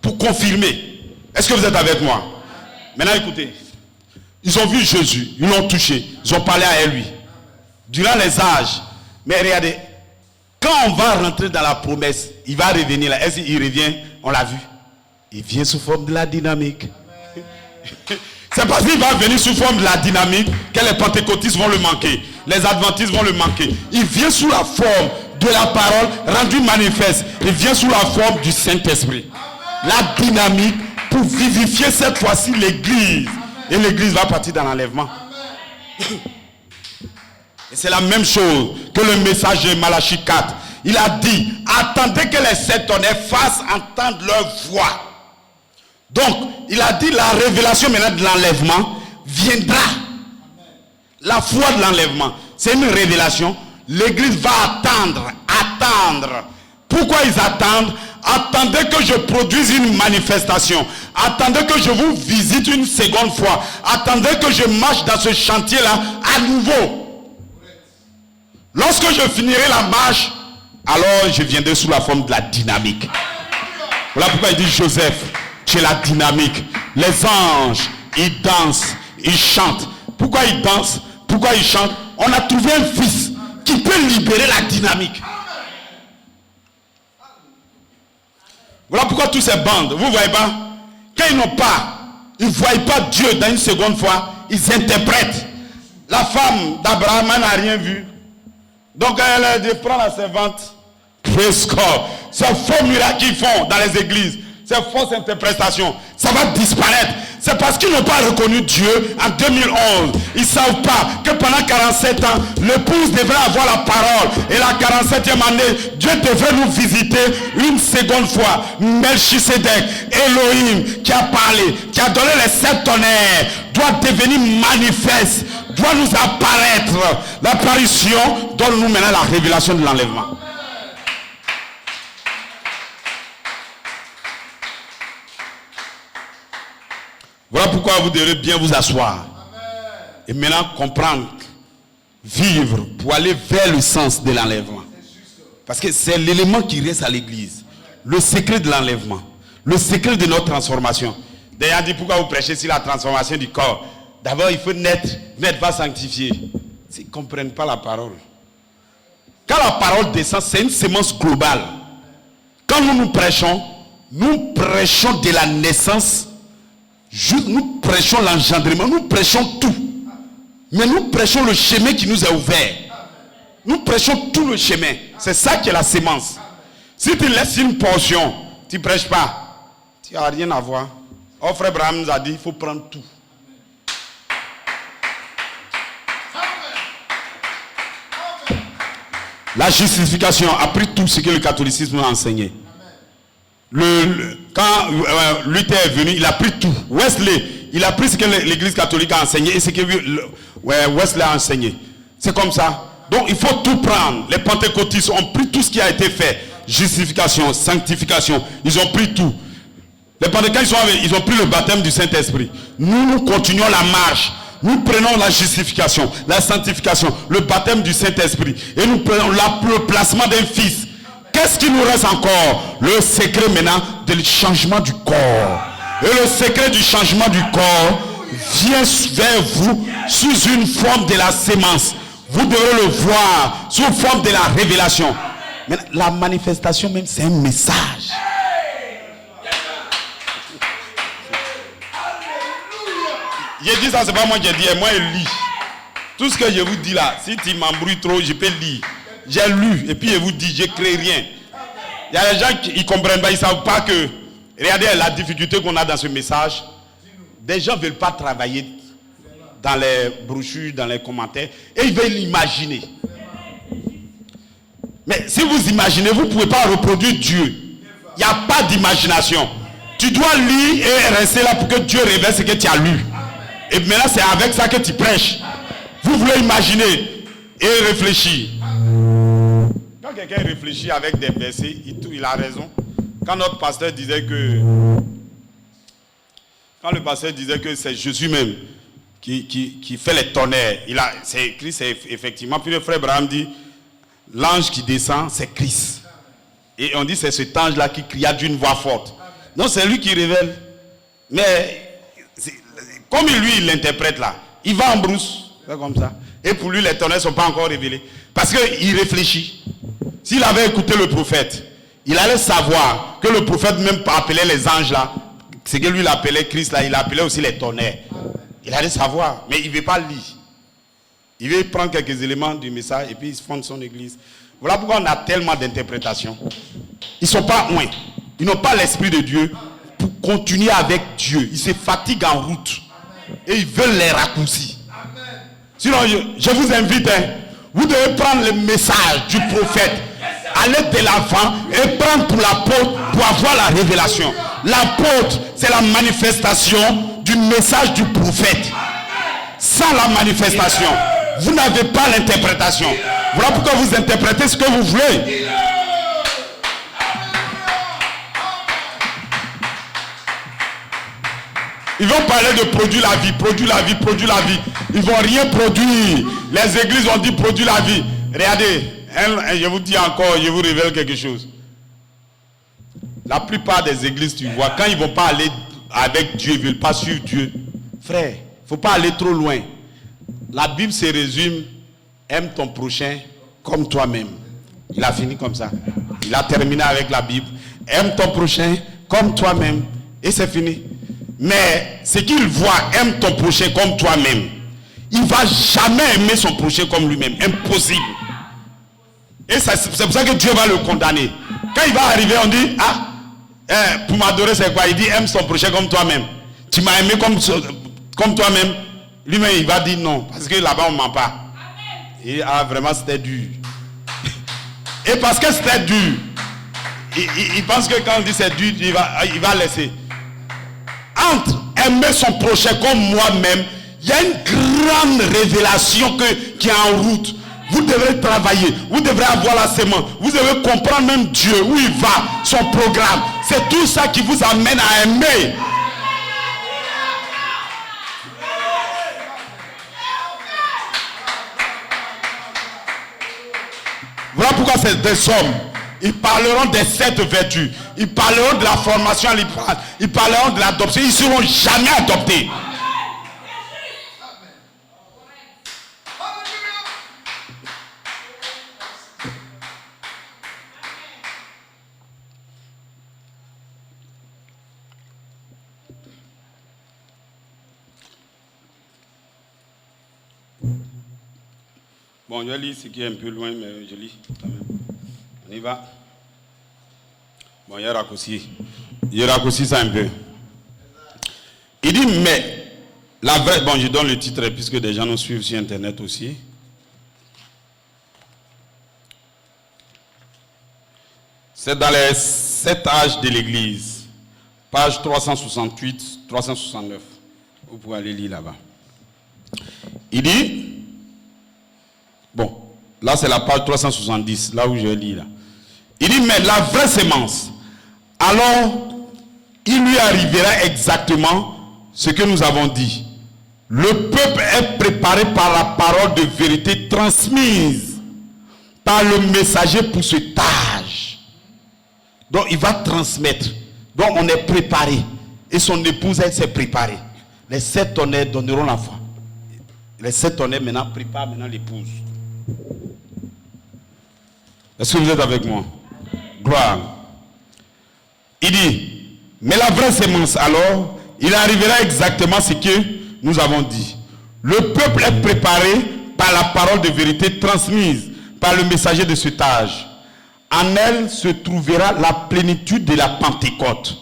pour confirmer. Est-ce que vous êtes avec moi? Maintenant écoutez. Ils ont vu Jésus, ils l'ont touché, ils ont parlé à lui. Durant les âges. Mais regardez, quand on va rentrer dans la promesse, il va revenir là. Est-ce qu'il revient? On l'a vu. Il vient sous forme de la dynamique. C'est parce qu'il va venir sous forme de la dynamique que les pentecôtistes vont le manquer. Les adventistes vont le manquer. Il vient sous la forme de la parole rendue manifeste. Il vient sous la forme du Saint-Esprit. La dynamique pour vivifier cette fois-ci l'Église. Et l'Église va partir dans l'enlèvement. Et c'est la même chose que le message de Malachie 4. il a dit, attendez que les 7 tonnerres fassent entendre leur voix. Donc, il a dit, la révélation maintenant de l'enlèvement viendra. La foi de l'enlèvement, c'est une révélation. L'église va attendre. Pourquoi ils attendent? Attendez que je produise une manifestation. Attendez que je vous visite une seconde fois. Attendez que je marche dans ce chantier-là à nouveau. Lorsque je finirai la marche, alors je viendrai sous la forme de la dynamique. Voilà pourquoi il dit, Joseph, tu es la dynamique. Les anges, ils dansent, ils chantent. Pourquoi ils dansent? Pourquoi ils chantent? On a trouvé un fils qui peut libérer la dynamique. Voilà pourquoi tous ces bandes, vous ne voyez pas, quand ils ne voient pas Dieu dans une seconde fois, ils interprètent. La femme d'Abraham n'a rien vu. Donc elle prend la servante. Praise God. Ces faux miracles qu'ils font dans les églises, ces fausses interprétations, ça va disparaître. C'est parce qu'ils n'ont pas reconnu Dieu en 2011. Ils ne savent pas que pendant 47 ans, l'épouse devrait avoir la parole. Et la 47e année, Dieu devrait nous visiter une seconde fois. Melchisedec, Elohim, qui a parlé, qui a donné les 7 tonnerres, doit devenir manifeste, doit nous apparaître. L'apparition donne-nous maintenant la révélation de l'enlèvement. Voilà pourquoi vous devrez bien vous asseoir. Et maintenant comprendre, vivre pour aller vers le sens de l'enlèvement. Parce que c'est l'élément qui reste à l'église. Le secret de l'enlèvement. Le secret de notre transformation. D'ailleurs, dit pourquoi vous prêchez sur la transformation du corps. D'abord, il faut naître va sanctifier. Ils ne comprennent pas la parole. Quand la parole descend, c'est une sémence globale. Quand nous prêchons de la naissance. Nous prêchons l'engendrement, nous prêchons tout. Mais nous prêchons le chemin qui nous est ouvert. Nous prêchons tout le chemin. C'est ça qui est la sémence. Si tu laisses une portion, tu ne prêches pas. Tu n'as rien à voir. Oh, frère Abraham nous a dit, il faut prendre tout. La justification a pris tout ce que le catholicisme a enseigné. Quand Luther est venu, il a pris tout. Wesley, il a pris ce que l'église catholique a enseigné et ce que Wesley a enseigné. C'est comme ça. Donc il faut tout prendre. Les pentecôtistes ont pris tout ce qui a été fait. Justification, sanctification, ils ont pris tout. Les pentecôtistes, ils ont pris le baptême du Saint-Esprit. Nous continuons la marche. Nous prenons la justification, la sanctification, le baptême du Saint-Esprit. Et nous prenons le placement d'un fils. Qu'est-ce qui nous reste encore? Le secret maintenant du changement du corps. Et le secret du changement du corps vient vers vous sous une forme de la sémence. Vous devrez le voir sous forme de la révélation. Mais la manifestation même, c'est un message. J'ai dit ça, c'est pas moi qui ai dit, moi je lis. Tout ce que je vous dis là, si tu m'embrouilles trop, je peux lire. J'ai lu et puis je vous dis, je crée rien. Il y a des gens qui ne comprennent pas, ils ne savent pas que, regardez la difficulté qu'on a dans ce message. Des gens ne veulent pas travailler dans les brochures, dans les commentaires, et ils veulent l'imaginer. Mais si vous imaginez, vous ne pouvez pas reproduire Dieu. Il n'y a pas d'imagination. Tu dois lire et rester là pour que Dieu révèle ce que tu as lu. Et maintenant, c'est avec ça que tu prêches. Vous voulez imaginer et réfléchir. Quand quelqu'un réfléchit avec des versets, il a raison. Quand notre pasteur disait que... Quand le pasteur disait que c'est Jésus même qui fait les tonnerres, c'est écrit, c'est effectivement. Puis le frère Abraham dit, l'ange qui descend, c'est Christ. Et on dit, c'est cet ange-là qui cria d'une voix forte. Non, c'est lui qui révèle. Mais... Comme lui, il l'interprète là, il va en brousse, c'est comme ça. Et pour lui, les tonnerres ne sont pas encore révélés. Parce qu'il réfléchit. S'il avait écouté le prophète, il allait savoir que le prophète même appelait les anges là. Ce que lui l'appelait Christ là, il appelait aussi les tonnerres. Il allait savoir, mais il ne veut pas lire. Il veut prendre quelques éléments du message et puis il fonde son église. Voilà pourquoi on a tellement d'interprétations. Ils ne sont pas loin. Ils n'ont pas l'esprit de Dieu pour continuer avec Dieu. Ils se fatiguent en route. Et ils veulent les raccourcis. Sinon, je vous invite, vous devez prendre le message du prophète. aller de l'avant et prendre pour l'apôtre pour avoir la révélation. L'apôtre, c'est la manifestation du message du prophète. Sans la manifestation, vous n'avez pas l'interprétation. Voilà pourquoi vous interprétez ce que vous voulez. Ils vont parler de produire la vie, produire la vie, produire la vie. Ils vont rien produire. Les églises ont dit produire la vie. Regardez, je vous dis encore, je vous révèle quelque chose. La plupart des églises, tu vois, quand ils ne vont pas aller avec Dieu, ils ne veulent pas suivre Dieu. Frère, il ne faut pas aller trop loin. La Bible se résume, aime ton prochain comme toi-même. Il a fini comme ça. Il a terminé avec la Bible. Aime ton prochain comme toi-même. Et c'est fini. Mais ce qu'il voit, aime ton prochain comme toi-même. Il ne va jamais aimer son prochain comme lui-même. Impossible. Et c'est pour ça que Dieu va le condamner. Quand il va arriver, on dit, pour m'adorer, c'est quoi? Il dit, aime son prochain comme toi-même. Tu m'as aimé comme toi-même. Lui-même, il va dire non. Parce que là-bas, on ne ment pas. Et vraiment, c'était dur. Et parce que c'était dur, il pense que quand on dit c'est dur, il va laisser. Entre aimer son prochain comme moi-même, il y a une grande révélation qui est en route. Vous devrez travailler, vous devrez avoir la sémence, vous devez comprendre même Dieu, où il va, son programme. C'est tout ça qui vous amène à aimer. Voilà pourquoi c'est des hommes. Ils parleront des 7 vertus. Ils parleront de la formation libérale. Ils parleront de l'adoption. Ils ne seront jamais adoptés. Bon, je lis ce qui est un peu loin, mais je lis quand même. On y va. Bon, il y a raccourci. Il raccourci ça un peu. Il dit, mais la vraie... Bon, je donne le titre puisque des gens nous suivent sur Internet aussi. C'est dans les 7 âges de l'Église. Page 368, 369. Vous pouvez aller lire là-bas. Il dit... Bon, là c'est la page 370, là où je lis là. Il dit, mais la vraie sémence, alors il lui arrivera exactement ce que nous avons dit. Le peuple est préparé par la parole de vérité transmise par le messager pour cet âge. Donc il va transmettre. Donc on est préparé. Et son épouse, elle s'est préparée. Les 7 tonnerres donneront la foi. Les 7 tonnerres maintenant préparent maintenant l'épouse. Est-ce que vous êtes avec moi? Gloire. Il dit, mais la vraie sémence, alors, il arrivera exactement ce que nous avons dit. Le peuple est préparé par la parole de vérité transmise par le messager de cet âge. En elle se trouvera la plénitude de la Pentecôte.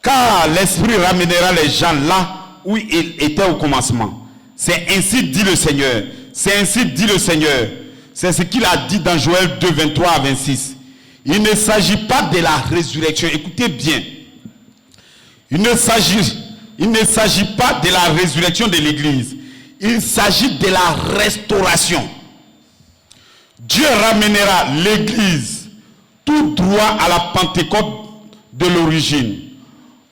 Car l'Esprit ramènera les gens là où ils étaient au commencement. C'est ainsi dit le Seigneur. C'est ainsi dit le Seigneur. C'est ce qu'il a dit dans Joël 2, 23 à 26. Il ne s'agit pas de la résurrection. Écoutez bien. Il ne s'agit pas de la résurrection de l'Église. Il s'agit de la restauration. Dieu ramènera l'Église tout droit à la Pentecôte de l'origine.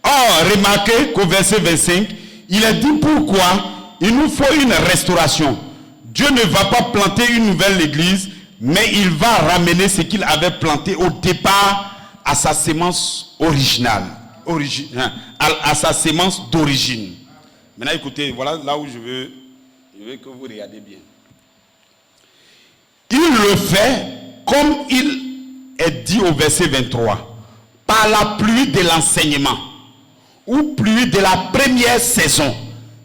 Or, remarquez qu'au verset 25, il est dit pourquoi il nous faut une restauration. Dieu ne va pas planter une nouvelle église, mais il va ramener ce qu'il avait planté au départ à sa sémence originale. À sa sémence d'origine. Maintenant écoutez, voilà là où je veux que vous regardiez bien. Il le fait comme il est dit au verset 23, par la pluie de l'enseignement, ou pluie de la première saison.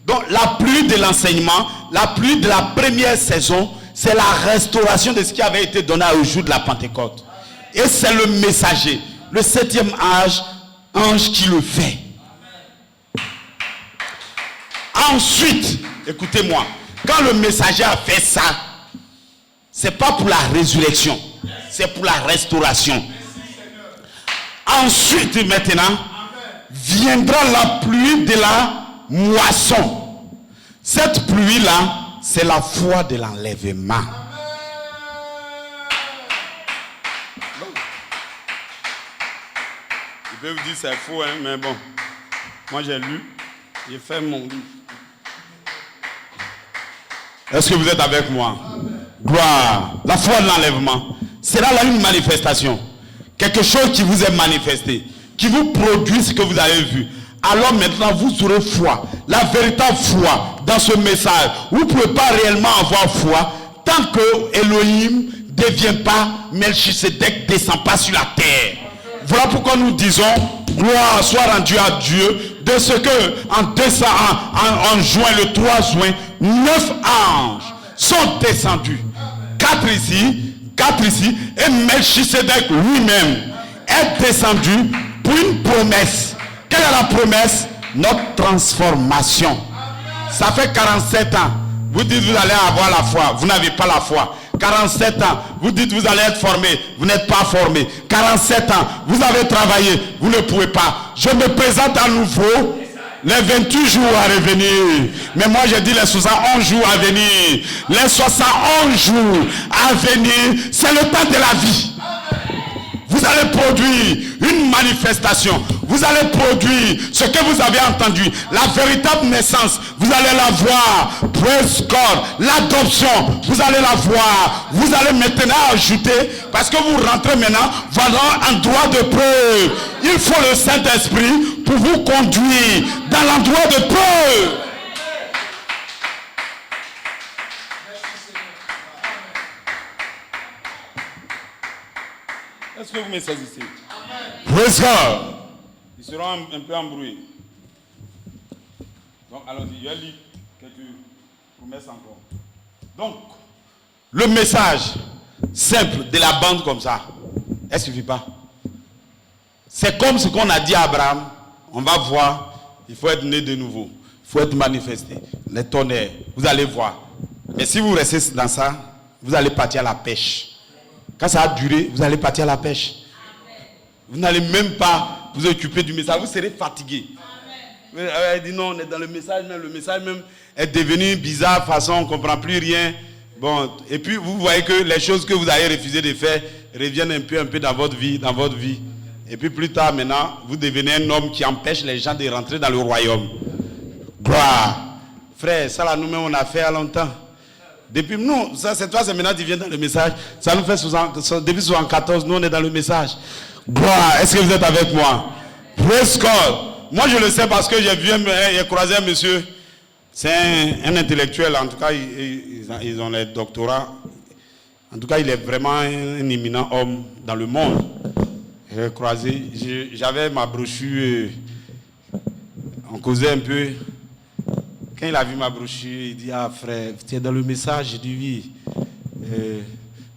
Donc la pluie de l'enseignement, la pluie de la première saison, c'est la restauration de ce qui avait été donné au jour de la Pentecôte. Et c'est le messager, le 7e ange qui le fait. Ensuite, écoutez-moi, quand le messager a fait ça, c'est pas pour la résurrection. C'est pour la restauration. Ensuite, maintenant, viendra la pluie de la moisson. Cette pluie-là, c'est la foi de l'enlèvement. Je peux vous dire c'est faux, hein, mais bon. Moi j'ai lu, j'ai fait mon livre. Est-ce que vous êtes avec moi? Gloire. La foi de l'enlèvement. C'est là une manifestation. Quelque chose qui vous est manifesté, qui vous produit ce que vous avez vu. Alors maintenant vous aurez foi. La véritable foi dans ce message. Vous ne pouvez pas réellement avoir foi tant que Elohim ne devient pas Melchisedec, ne descend pas sur la terre. Voilà pourquoi nous disons gloire soit rendue à Dieu de ce que en juin, le 3 juin, 9 anges sont descendus. 4 ici, et Melchisedec lui-même est descendu pour une promesse. Quelle est la promesse? Notre transformation. Ça fait 47 ans. Vous dites vous allez avoir la foi. Vous n'avez pas la foi. 47 ans. Vous dites vous allez être formé. Vous n'êtes pas formé. 47 ans. Vous avez travaillé. Vous ne pouvez pas. Je me présente à nouveau. Les 28 jours à revenir. Mais moi j'ai dit les 71 jours à venir. Les 71 jours à venir. C'est le temps de la vie. Vous allez produire une manifestation. Vous allez produire ce que vous avez entendu. La véritable naissance. Vous allez la voir. Praise God. L'adoption. Vous allez la voir. Vous allez maintenant ajouter. Parce que vous rentrez maintenant. Voilà un droit de preuve. Il faut le Saint-Esprit pour vous conduire dans l'endroit de preuve. Est-ce que vous me saisissez? Praise God. Ils seront un peu embrouillés. Donc allons-y, je vais lire quelques promesses encore. Donc, le message simple de la bande comme ça, elle ne suffit pas. C'est comme ce qu'on a dit à Abraham. On va voir, il faut être né de nouveau. Il faut être manifesté. Les tonnerres, vous allez voir. Mais si vous restez dans ça, vous allez partir à la pêche. Quand ça a duré, vous allez partir à la pêche. Vous n'allez même pas vous occuper du message. Vous serez fatigué. Elle dit non, on est dans le message même est devenu bizarre, façon, on ne comprend plus rien. Bon, et puis vous voyez que les choses que vous avez refusé de faire reviennent un peu dans votre vie. Et puis plus tard, maintenant, vous devenez un homme qui empêche les gens de rentrer dans le royaume. Gloire. Frère, ça là, nous-mêmes, on a fait à longtemps. Depuis nous, ça c'est toi, c'est maintenant tu viens dans le message. Ça nous fait depuis 74, nous on est dans le message. Gloire, est-ce que vous êtes avec moi? Praise God. Moi je le sais parce que j'ai croisé un monsieur. C'est un intellectuel, en tout cas, ils ont les doctorats. En tout cas, il est vraiment un éminent homme dans le monde. J'ai croisé, j'avais ma brochure, on causait un peu. Quand il a vu ma brochure, il dit, ah frère, tu es dans le message. J'ai dit oui.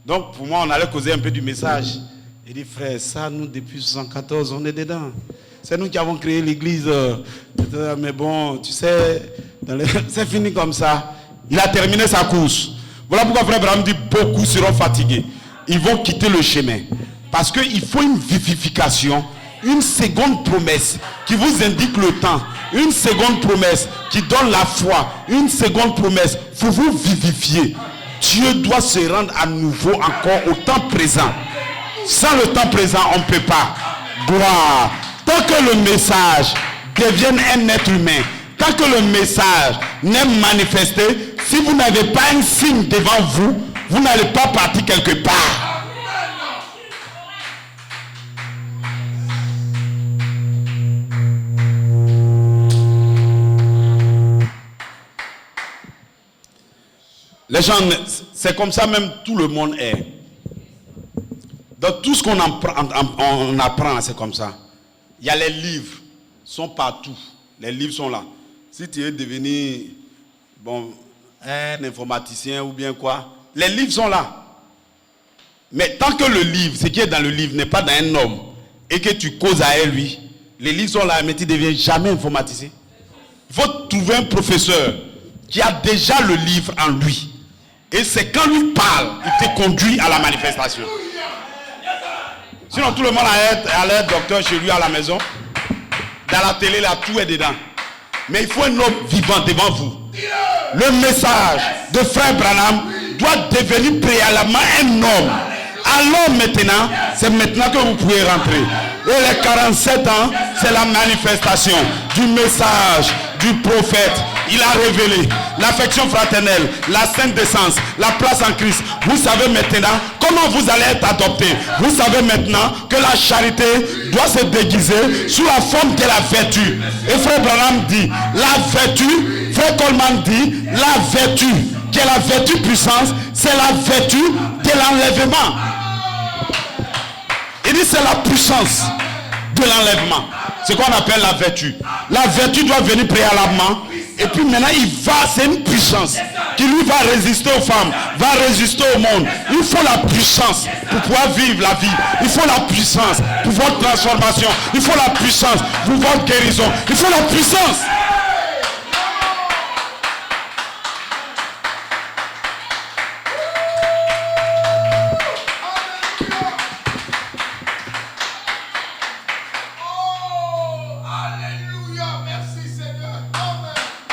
Donc pour moi, on allait causer un peu du message. Il dit, frère, ça, nous, depuis 1974, on est dedans. C'est nous qui avons créé l'église. Mais bon, tu sais, c'est fini comme ça. Il a terminé sa course. Voilà pourquoi frère Abraham dit, beaucoup seront fatigués. Ils vont quitter le chemin. Parce qu'il faut une vivification, une seconde promesse qui vous indique le temps. Une seconde promesse qui donne la foi. Une seconde promesse. Il faut vous vivifier. Dieu doit se rendre à nouveau encore au temps présent. Sans le temps présent, on ne peut pas. Gloire. Tant que le message devienne un être humain, tant que le message n'est manifesté, si vous n'avez pas un signe devant vous, vous n'allez pas partir quelque part. Les gens, c'est comme ça même tout le monde est. Dans tout ce qu'on apprend, c'est comme ça. Il y a les livres, sont partout. Les livres sont là. Si tu es devenu un informaticien ou bien quoi, les livres sont là. Mais tant que le livre, ce qui est dans le livre n'est pas dans un homme et que tu causes à lui, les livres sont là, mais tu ne deviens jamais informaticien. Il faut trouver un professeur qui a déjà le livre en lui. Et c'est quand lui parle, il te conduit à la manifestation. Sinon, tout le monde allait être docteur chez lui à la maison. Dans la télé, là, tout est dedans. Mais il faut un homme vivant devant vous. Le message de Frère Branham doit devenir préalablement un homme. Alors maintenant, c'est maintenant que vous pouvez rentrer. Et les 47 ans, c'est la manifestation du message du prophète. Il a révélé l'affection fraternelle, la sainte décence, la place en Christ. Vous savez maintenant comment vous allez être adopté. Vous savez maintenant que la charité doit se déguiser sous la forme de la vertu. Et Frère Branham dit, la vertu, Frère Coleman dit, la vertu, qui est la vertu puissance, c'est la vertu de l'enlèvement. Il dit c'est la puissance de l'enlèvement. C'est qu'on appelle la vertu. La vertu doit venir préalablement. Et puis maintenant, c'est une puissance qui lui va résister aux femmes, va résister au monde. Il faut la puissance pour pouvoir vivre la vie. Il faut la puissance pour votre transformation. Il faut la puissance pour votre guérison. Il faut la puissance.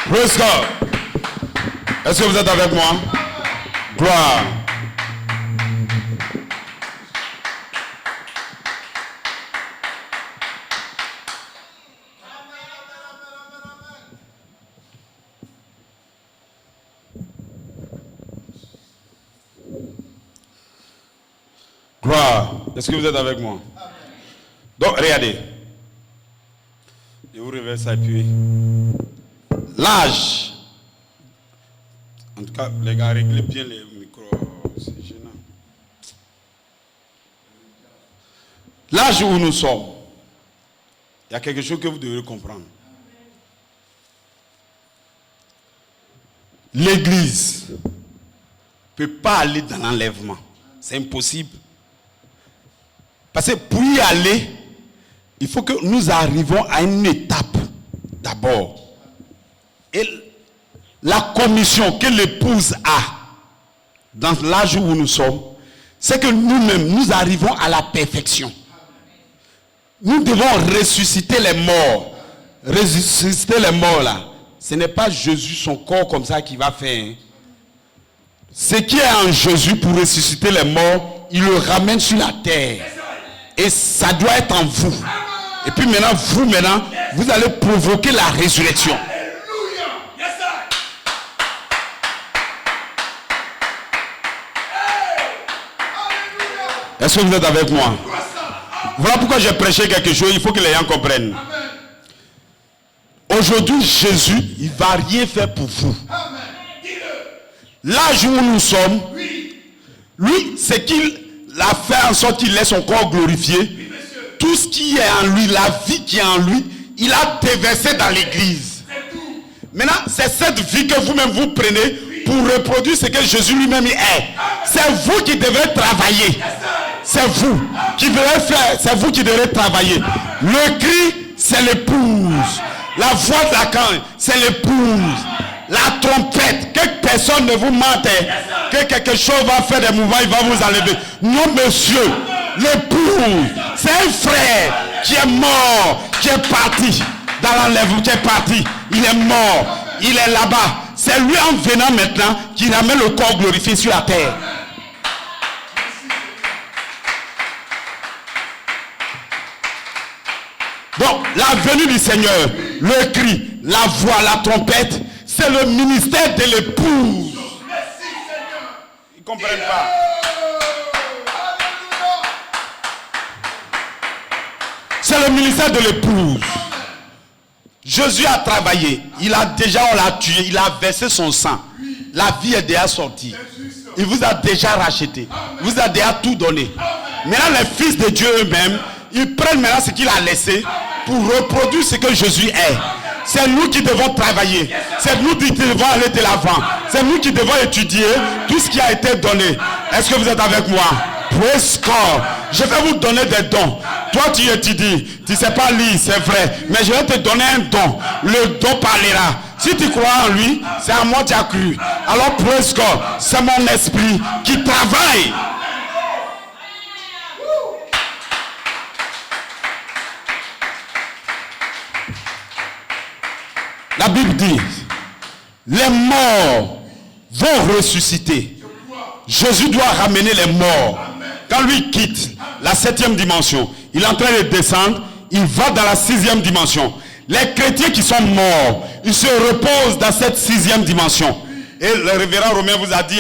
Praise God. Est-ce que vous êtes avec moi? Gloire. Gloire. Est-ce que vous êtes avec moi? Donc, regardez. Je vous réveille ça et puis... L'âge, en tout cas, les gars, réglez bien les micros, c'est gênant. L'âge où nous sommes, il y a quelque chose que vous devez comprendre. L'église ne peut pas aller dans l'enlèvement. C'est impossible. Parce que pour y aller, il faut que nous arrivions à une étape d'abord. Et la commission que l'épouse a dans l'âge où nous sommes, c'est que nous-mêmes, nous arrivons à la perfection. Nous devons ressusciter les morts. Ressusciter les morts là. Ce n'est pas Jésus, son corps comme ça qui va faire. Ce qui est en Jésus pour ressusciter les morts, il le ramène sur la terre. Et ça doit être en vous. Et puis maintenant, vous allez provoquer la résurrection. Est-ce que vous êtes avec moi? Voilà pourquoi j'ai prêché quelque chose, il faut que les gens comprennent. Aujourd'hui, Jésus, il ne va rien faire pour vous. L'âge où nous sommes, lui, c'est qu'il a fait en sorte qu'il ait son corps glorifié. Tout ce qui est en lui, la vie qui est en lui, il a déversé dans l'église. Maintenant, c'est cette vie que vous-même vous prenez pour reproduire ce que Jésus lui-même est. C'est vous qui devez travailler. C'est vous qui devez faire, c'est vous qui devez travailler. Le cri, c'est l'épouse. La voix de la canne, c'est l'épouse. La trompette, que personne ne vous mente, que quelque chose va faire des mouvements, il va vous enlever. Non, monsieur, l'épouse, c'est un frère qui est mort, qui est parti dans l'enlèvement, qui est parti. Il est mort, il est là-bas. C'est lui en venant maintenant qui ramène le corps glorifié sur la terre. Donc, la venue du Seigneur, le cri, la voix, la trompette, c'est le ministère de l'épouse. Ils ne comprennent pas. C'est le ministère de l'épouse. Jésus a travaillé. On l'a tué. Il a versé son sang. La vie est déjà sortie. Il vous a déjà racheté. Il vous a déjà tout donné. Maintenant, les fils de Dieu eux-mêmes, ils prennent maintenant ce qu'il a laissé pour reproduire ce que Jésus est. C'est nous qui devons travailler. C'est nous qui devons aller de l'avant. C'est nous qui devons étudier tout ce qui a été donné. Est-ce que vous êtes avec moi? Praise God. Je vais vous donner des dons. Toi, tu étudies. Tu ne sais pas lire, c'est vrai. Mais je vais te donner un don. Le don parlera. Si tu crois en lui, c'est à moi que tu as cru. Alors, praise God. C'est mon esprit qui travaille. La Bible dit, les morts vont ressusciter. Jésus doit ramener les morts. Quand lui quitte la 7e dimension, il est en train de descendre, il va dans la 6e dimension. Les chrétiens qui sont morts, ils se reposent dans cette 6e dimension. Et le révérend Romain vous a dit,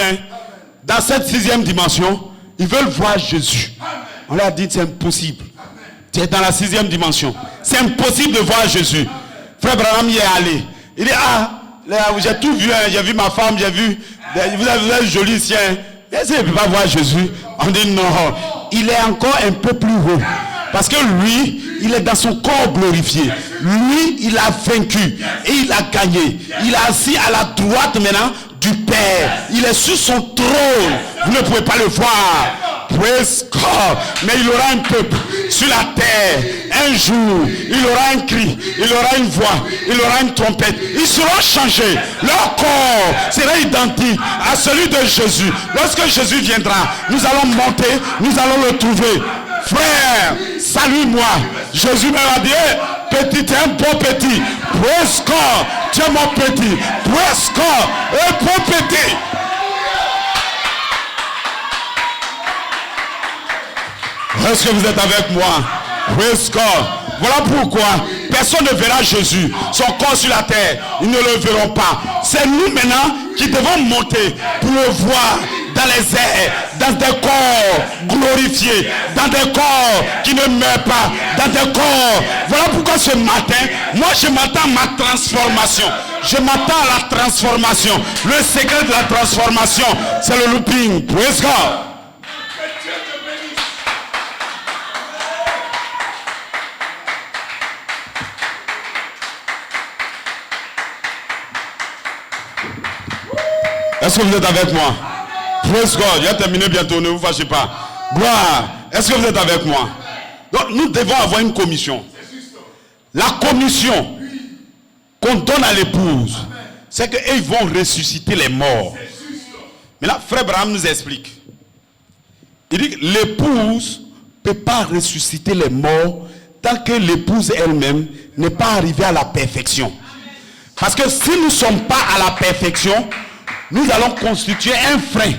dans cette 6e dimension, ils veulent voir Jésus. On leur a dit, c'est impossible. Tu es dans la 6e dimension. C'est impossible de voir Jésus. Frère Branham y est allé. Il dit, j'ai tout vu, j'ai vu ma femme, j'ai vu, vous avez joli sien. Est-ce qu'il ne peut pas voir Jésus? On dit non, il est encore un peu plus haut. Parce que lui, il est dans son corps glorifié. Lui, il a vaincu et il a gagné. Il est assis à la droite maintenant du Père. Il est sur son trône. Vous ne pouvez pas le voir. Praise God. Mais il aura un peuple sur la terre. Un jour, il aura un cri, il aura une voix, il aura une trompette. Ils seront changés. Leur corps sera identique à celui de Jésus. Lorsque Jésus viendra, nous allons monter, nous allons le trouver. Frère, salue-moi. Jésus m'a dit, petit, tu es un bon petit. Praise God. Tu es mon petit. Praise God. Un bon petit. Est-ce que vous êtes avec moi? Praise God. Voilà pourquoi personne ne verra Jésus, son corps sur la terre. Ils ne le verront pas. C'est nous maintenant qui devons monter pour le voir dans les airs, dans des corps glorifiés, dans des corps qui ne meurent pas, dans des corps. Voilà pourquoi ce matin, moi je m'attends à ma transformation. Je m'attends à la transformation. Le secret de la transformation, c'est le looping. Praise God. Est-ce que vous êtes avec moi? Praise God. Je vais terminer bientôt, ne vous fâchez pas. Gloire. Est-ce que vous êtes avec moi? Donc nous devons avoir une commission. La commission qu'on donne à l'épouse, c'est qu'ils vont ressusciter les morts. Mais là, frère Branham nous explique. Il dit que l'épouse ne peut pas ressusciter les morts tant que l'épouse elle-même n'est pas arrivée à la perfection. Parce que si nous ne sommes pas à la perfection, nous allons constituer un frein.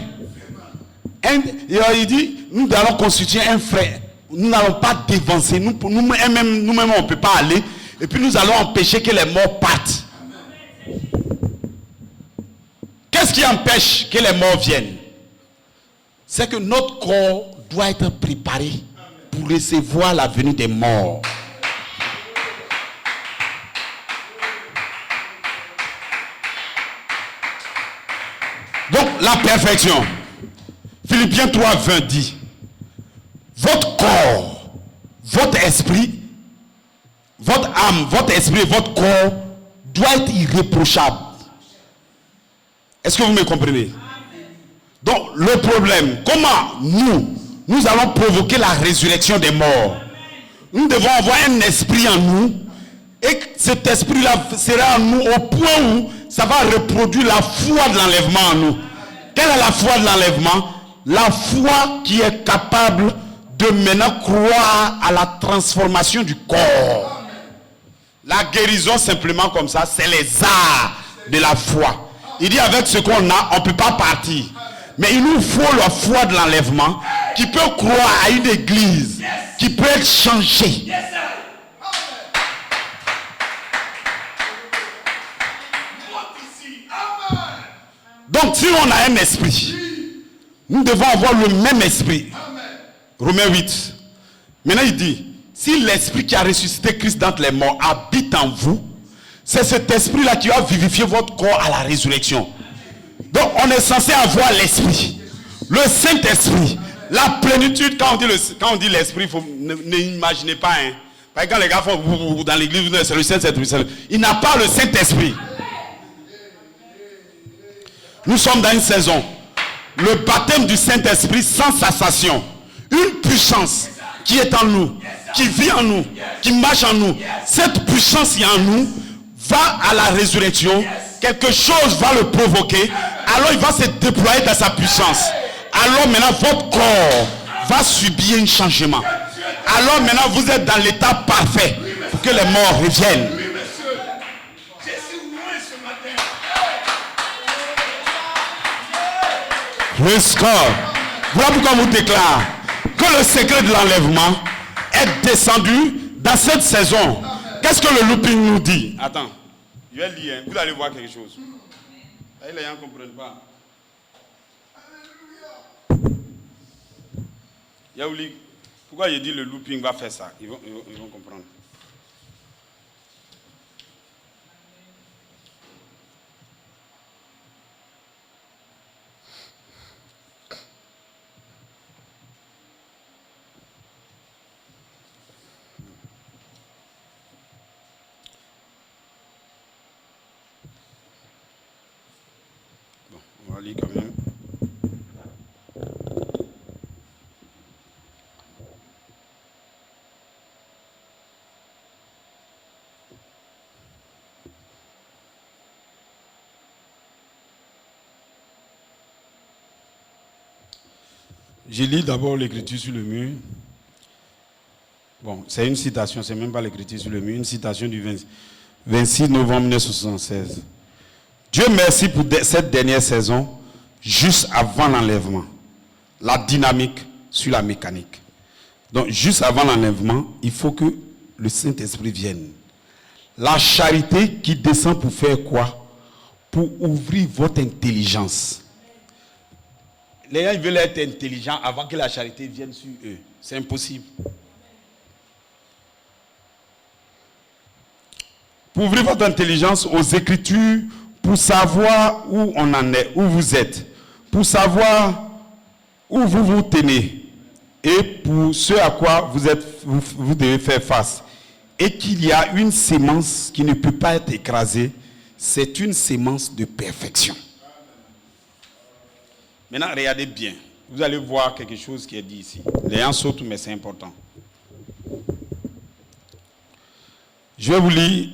Il dit, nous allons constituer un frein. Nous n'allons pas dévancer. Nous-mêmes, on ne peut pas aller. Et puis nous allons empêcher que les morts partent. Qu'est-ce qui empêche que les morts viennent? C'est que notre corps doit être préparé pour recevoir la venue des morts. Donc, la perfection. Philippiens 3, 20 dit, votre corps, votre esprit, votre âme, votre esprit et votre corps doit être irréprochable. Est-ce que vous me comprenez? Donc, le problème, comment nous allons provoquer la résurrection des morts? Nous devons avoir un esprit en nous, et cet esprit-là sera en nous au point où ça va reproduire la foi de l'enlèvement en nous. Quelle est la foi de l'enlèvement? La foi qui est capable de maintenant croire à la transformation du corps. La guérison simplement comme ça, c'est les arts de la foi. Il dit avec ce qu'on a, on ne peut pas partir. Mais il nous faut la foi de l'enlèvement qui peut croire à une église, qui peut être changée. Donc si on a un esprit, nous devons avoir le même esprit. Romains 8. Maintenant il dit, si l'esprit qui a ressuscité Christ d'entre les morts habite en vous, c'est cet esprit-là qui va vivifier votre corps à la résurrection. Donc on est censé avoir l'esprit, le Saint-Esprit, la plénitude. Quand on dit l'esprit, n'imaginez pas. Parce que quand les gars font dans l'église, c'est le Saint-Esprit. Il n'a pas le Saint-Esprit. Nous sommes dans une saison. Le baptême du Saint-Esprit sans cessation. Une puissance qui est en nous, qui vit en nous, qui marche en nous. Cette puissance qui est en nous va à la résurrection. Quelque chose va le provoquer. Alors il va se déployer dans sa puissance. Alors maintenant votre corps va subir un changement. Alors maintenant vous êtes dans l'état parfait pour que les morts reviennent. Praise God. Voilà pourquoi vous déclare que le secret de l'enlèvement est descendu dans cette saison. Qu'est-ce que le looping nous dit? Attends, je vais lire, vous allez voir quelque chose. Les gens ne comprennent pas. Yaouli, pourquoi il dit le looping va faire ça? Ils vont comprendre. Bon, on va lire quand même. Je lis d'abord l'écriture sur le mur. Bon, c'est une citation, c'est même pas l'écriture sur le mur, une citation du 26 novembre 1976. Dieu merci pour cette dernière saison, juste avant l'enlèvement. La dynamique sur la mécanique. Donc, juste avant l'enlèvement, il faut que le Saint-Esprit vienne. La charité qui descend pour faire quoi? Pour ouvrir votre intelligence. Les gens veulent être intelligents avant que la charité vienne sur eux. C'est impossible. Pour ouvrir votre intelligence aux Écritures, pour savoir où on en est, où vous êtes, pour savoir où vous vous tenez, et pour ce à quoi vous devez faire face. Et qu'il y a une sémence qui ne peut pas être écrasée, c'est une sémence de perfection. Maintenant, regardez bien. Vous allez voir quelque chose qui est dit ici. Les gens sautent, mais c'est important. Je vais vous lire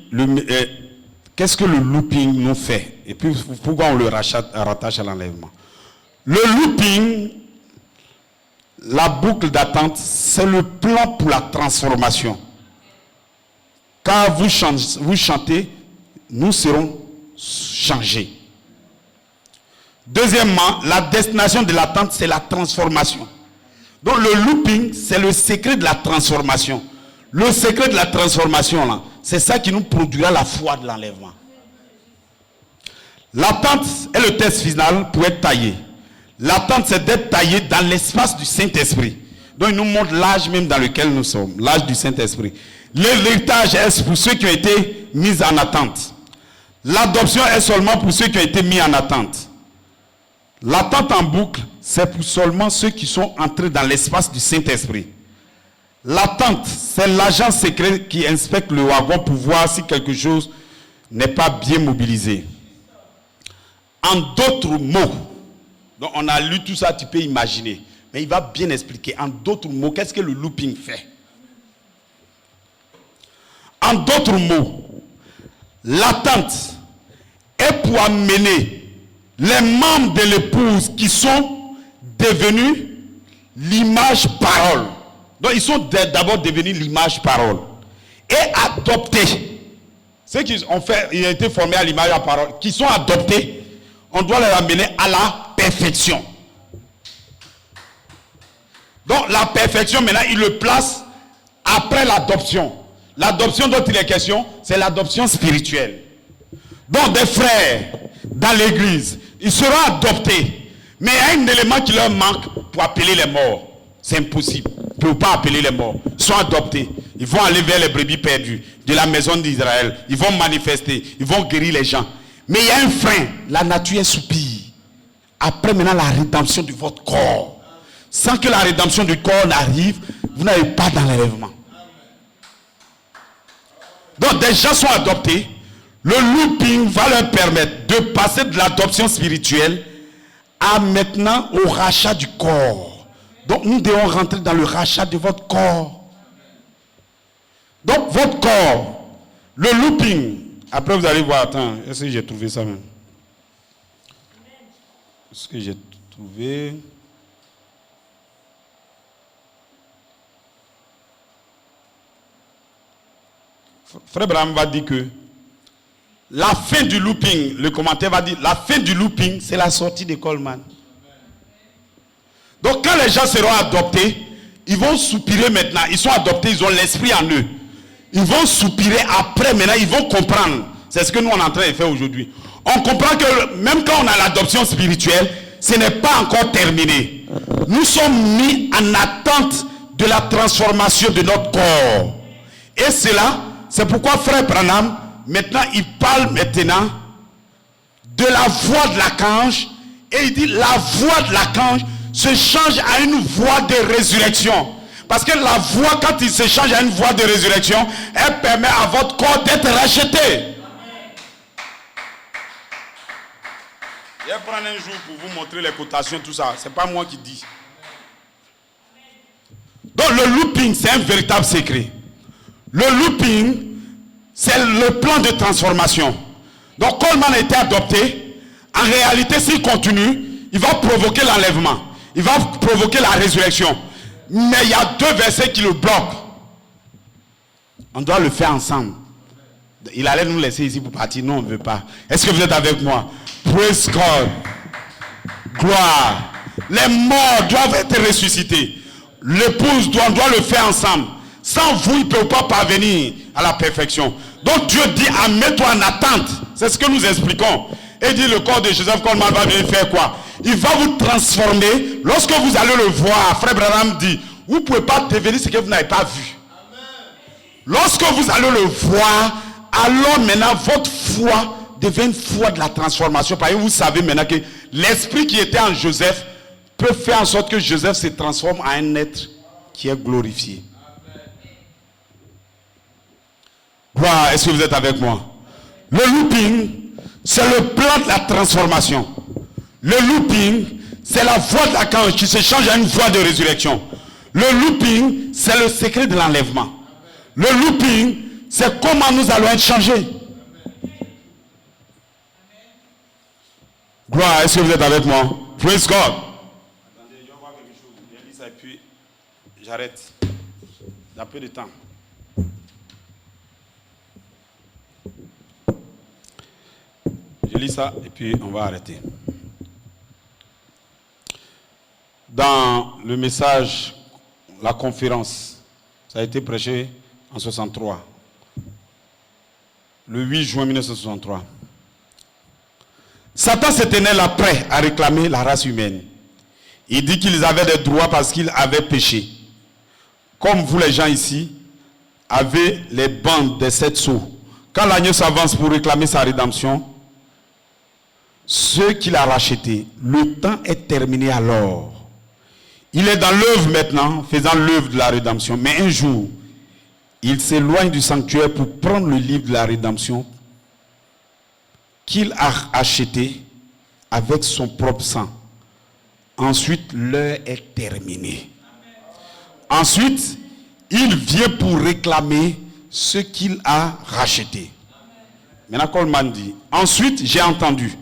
qu'est-ce que le looping nous fait et puis pourquoi on le rattache à l'enlèvement. Le looping, la boucle d'attente, c'est le plan pour la transformation. Quand vous chantez, nous serons changés. Deuxièmement, la destination de l'attente, c'est la transformation. Donc le looping, c'est le secret de la transformation. Le secret de la transformation, là, c'est ça qui nous produira la foi de l'enlèvement. L'attente est le test final pour être taillé. L'attente, c'est d'être taillé dans l'espace du Saint-Esprit. Donc il nous montre l'âge même dans lequel nous sommes, l'âge du Saint-Esprit. L'héritage est pour ceux qui ont été mis en attente. L'adoption est seulement pour ceux qui ont été mis en attente. L'attente en boucle, c'est pour seulement ceux qui sont entrés dans l'espace du Saint-Esprit. L'attente, c'est l'agent secret qui inspecte le wagon pour voir si quelque chose n'est pas bien mobilisé. En d'autres mots, donc on a lu tout ça, tu peux imaginer, mais il va bien expliquer. En d'autres mots, qu'est-ce que le looping fait? En d'autres mots, l'attente est pour amener les membres de l'épouse qui sont devenus l'image parole. Donc ils sont d'abord devenus l'image parole. Et adoptés. Ceux qui ont fait, ils ont été formés à l'image à parole, qui sont adoptés, on doit les amener à la perfection. Donc la perfection, maintenant, il le place après l'adoption. L'adoption dont il est question, c'est l'adoption spirituelle. Donc des frères dans l'église, ils seront adoptés. Mais il y a un élément qui leur manque pour appeler les morts. C'est impossible. Ils ne peuvent pas appeler les morts. Ils sont adoptés. Ils vont aller vers les brebis perdues de la maison d'Israël. Ils vont manifester. Ils vont guérir les gens. Mais il y a un frein. La nature soupire. Après maintenant la rédemption de votre corps. Sans que la rédemption du corps n'arrive, vous n'avez pas d'enlèvement. Donc des gens sont adoptés. Le looping va leur permettre de passer de l'adoption spirituelle à maintenant au rachat du corps. Donc nous devons rentrer dans le rachat de votre corps. Donc votre corps, le looping, après vous allez voir, attends, est-ce que j'ai trouvé ça même? Est-ce que j'ai trouvé? Frère Branham va dire que la fin du looping, le commentaire va dire, la fin du looping, c'est la sortie de Coleman. Donc quand les gens seront adoptés, ils vont soupirer maintenant. Ils sont adoptés, ils ont l'esprit en eux. Ils vont soupirer après, maintenant ils vont comprendre. C'est ce que nous on est en train de faire aujourd'hui. On comprend que même quand on a l'adoption spirituelle, ce n'est pas encore terminé. Nous sommes mis en attente de la transformation de notre corps. Et cela, c'est pourquoi Frère Branham, maintenant il parle maintenant de la voix de l'archange. Et il dit la voix de l'archange se change à une voix de résurrection. Parce que la voix, quand il se change à une voix de résurrection, elle permet à votre corps d'être racheté. Je vais prendre un jour pour vous montrer les cotations, tout ça. Ce n'est pas moi qui dis. Donc le looping, c'est un véritable secret. Le looping, c'est le plan de transformation. Donc Coleman a été adopté. En réalité, s'il continue, il va provoquer l'enlèvement. Il va provoquer la résurrection. Mais il y a deux versets qui le bloquent. On doit le faire ensemble. Il allait nous laisser ici pour partir. Non, on ne veut pas. Est-ce que vous êtes avec moi? Praise God. Gloire. Les morts doivent être ressuscités. L'épouse doit le faire ensemble. Sans vous, il ne peut pas parvenir à la perfection. Donc Dieu dit, mets-toi en attente. C'est ce que nous expliquons. Et dit, le corps de Joseph Coleman va venir faire quoi? Il va vous transformer. Lorsque vous allez le voir, Frère Branham dit, vous ne pouvez pas devenir ce que vous n'avez pas vu. Lorsque vous allez le voir, alors maintenant votre foi devient une foi de la transformation. Parce que vous savez maintenant que l'esprit qui était en Joseph peut faire en sorte que Joseph se transforme en un être qui est glorifié. Gloire, est-ce que vous êtes avec moi? Le looping, c'est le plan de la transformation. Le looping, c'est la voix de l'archange qui se change à une voix de résurrection. Le looping, c'est le secret de l'enlèvement. Le looping, c'est comment nous allons être changés. Gloire, est-ce que vous êtes avec moi? Praise God. Attendez, je vais voir quelque chose. Je lis ça et puis j'arrête. Il y a peu de temps. Je lis ça et puis on va arrêter. Dans le message, la conférence, ça a été prêché en 63. Le 8 juin 1963. Satan se tenait là prêt à réclamer la race humaine. Il dit qu'ils avaient des droits parce qu'ils avaient péché. Comme vous les gens ici, avez les bandes des 7 sceaux. Quand l'agneau s'avance pour réclamer sa rédemption, ceux qu'il a rachetés, le temps est terminé alors. Il est dans l'œuvre maintenant, faisant l'œuvre de la rédemption. Mais un jour, il s'éloigne du sanctuaire pour prendre le livre de la rédemption qu'il a acheté avec son propre sang. Ensuite, l'heure est terminée. Ensuite, il vient pour réclamer ce qu'il a racheté. Maintenant, Coleman dit, ensuite, j'ai attendu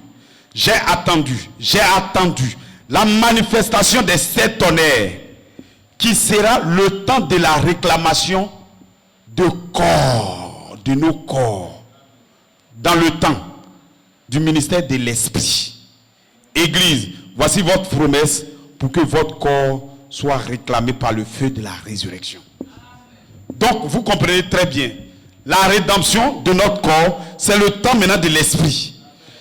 la manifestation des 7 tonnerres qui sera le temps de la réclamation de corps, de nos corps, dans le temps du ministère de l'Esprit. Église, voici votre promesse pour que votre corps soit réclamé par le feu de la résurrection. Donc, vous comprenez très bien, la rédemption de notre corps, c'est le temps maintenant de l'Esprit.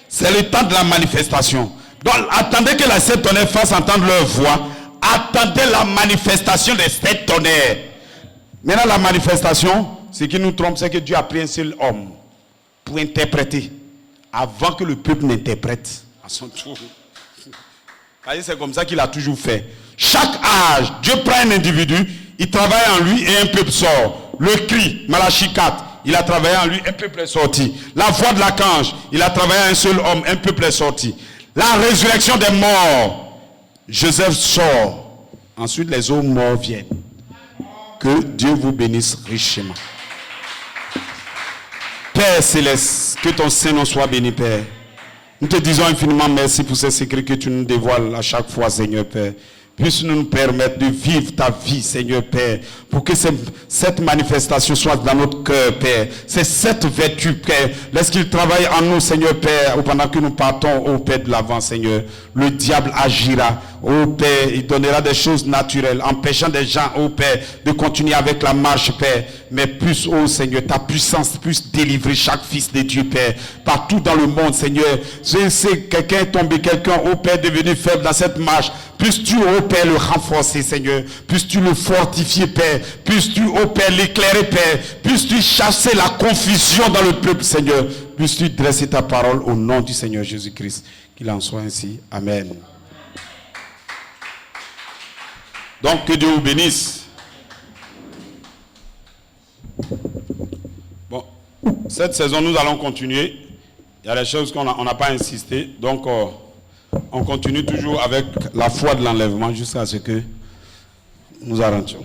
C'est le temps de la manifestation. Donc, attendez que les 7 tonnerres fassent entendre leur voix. Attendez la manifestation des 7 tonnerres. Maintenant, la manifestation, ce qui nous trompe, c'est que Dieu a pris un seul homme pour interpréter avant que le peuple n'interprète à son tour. C'est comme ça qu'il a toujours fait. Chaque âge, Dieu prend un individu, il travaille en lui et un peuple sort. Le cri, Malachie 4, il a travaillé en lui, un peuple est sorti. La voix de l'archange, il a travaillé un seul homme, un peuple est sorti. La résurrection des morts, Joseph sort. Ensuite, les autres morts viennent. Que Dieu vous bénisse richement. Père céleste, que ton Saint-Nom soit béni, Père. Nous te disons infiniment merci pour ces secrets que tu nous dévoiles à chaque fois, Seigneur, Père. puisse nous permettre de vivre ta vie, Seigneur Père, pour que cette manifestation soit dans notre cœur, Père. C'est cette vertu, Père. Laisse-qu'il travaille en nous, Seigneur Père, pendant que nous partons, ô Père, de l'avant, Seigneur. Le diable agira, ô Père, il donnera des choses naturelles, empêchant des gens, ô Père, de continuer avec la marche, Père. Mais plus, ô Seigneur, ta puissance puisse délivrer chaque fils de Dieu, Père, partout dans le monde, Seigneur. Je sais, quelqu'un est tombé, quelqu'un, ô Père, devenu faible dans cette marche. Puisses-tu, ô Père, le renforcer, Seigneur. Puisses-tu le fortifier, Père. Puisses-tu, ô Père, l'éclairer, Père. Puisses-tu chasser la confusion dans le peuple, Seigneur. Puisses-tu dresser ta parole au nom du Seigneur Jésus-Christ. Qu'il en soit ainsi. Amen. Donc, que Dieu vous bénisse. Bon, cette saison, nous allons continuer. Il y a des choses qu'on n'a pas insisté. Donc, on continue toujours avec la foi de l'enlèvement jusqu'à ce que nous arrêtions.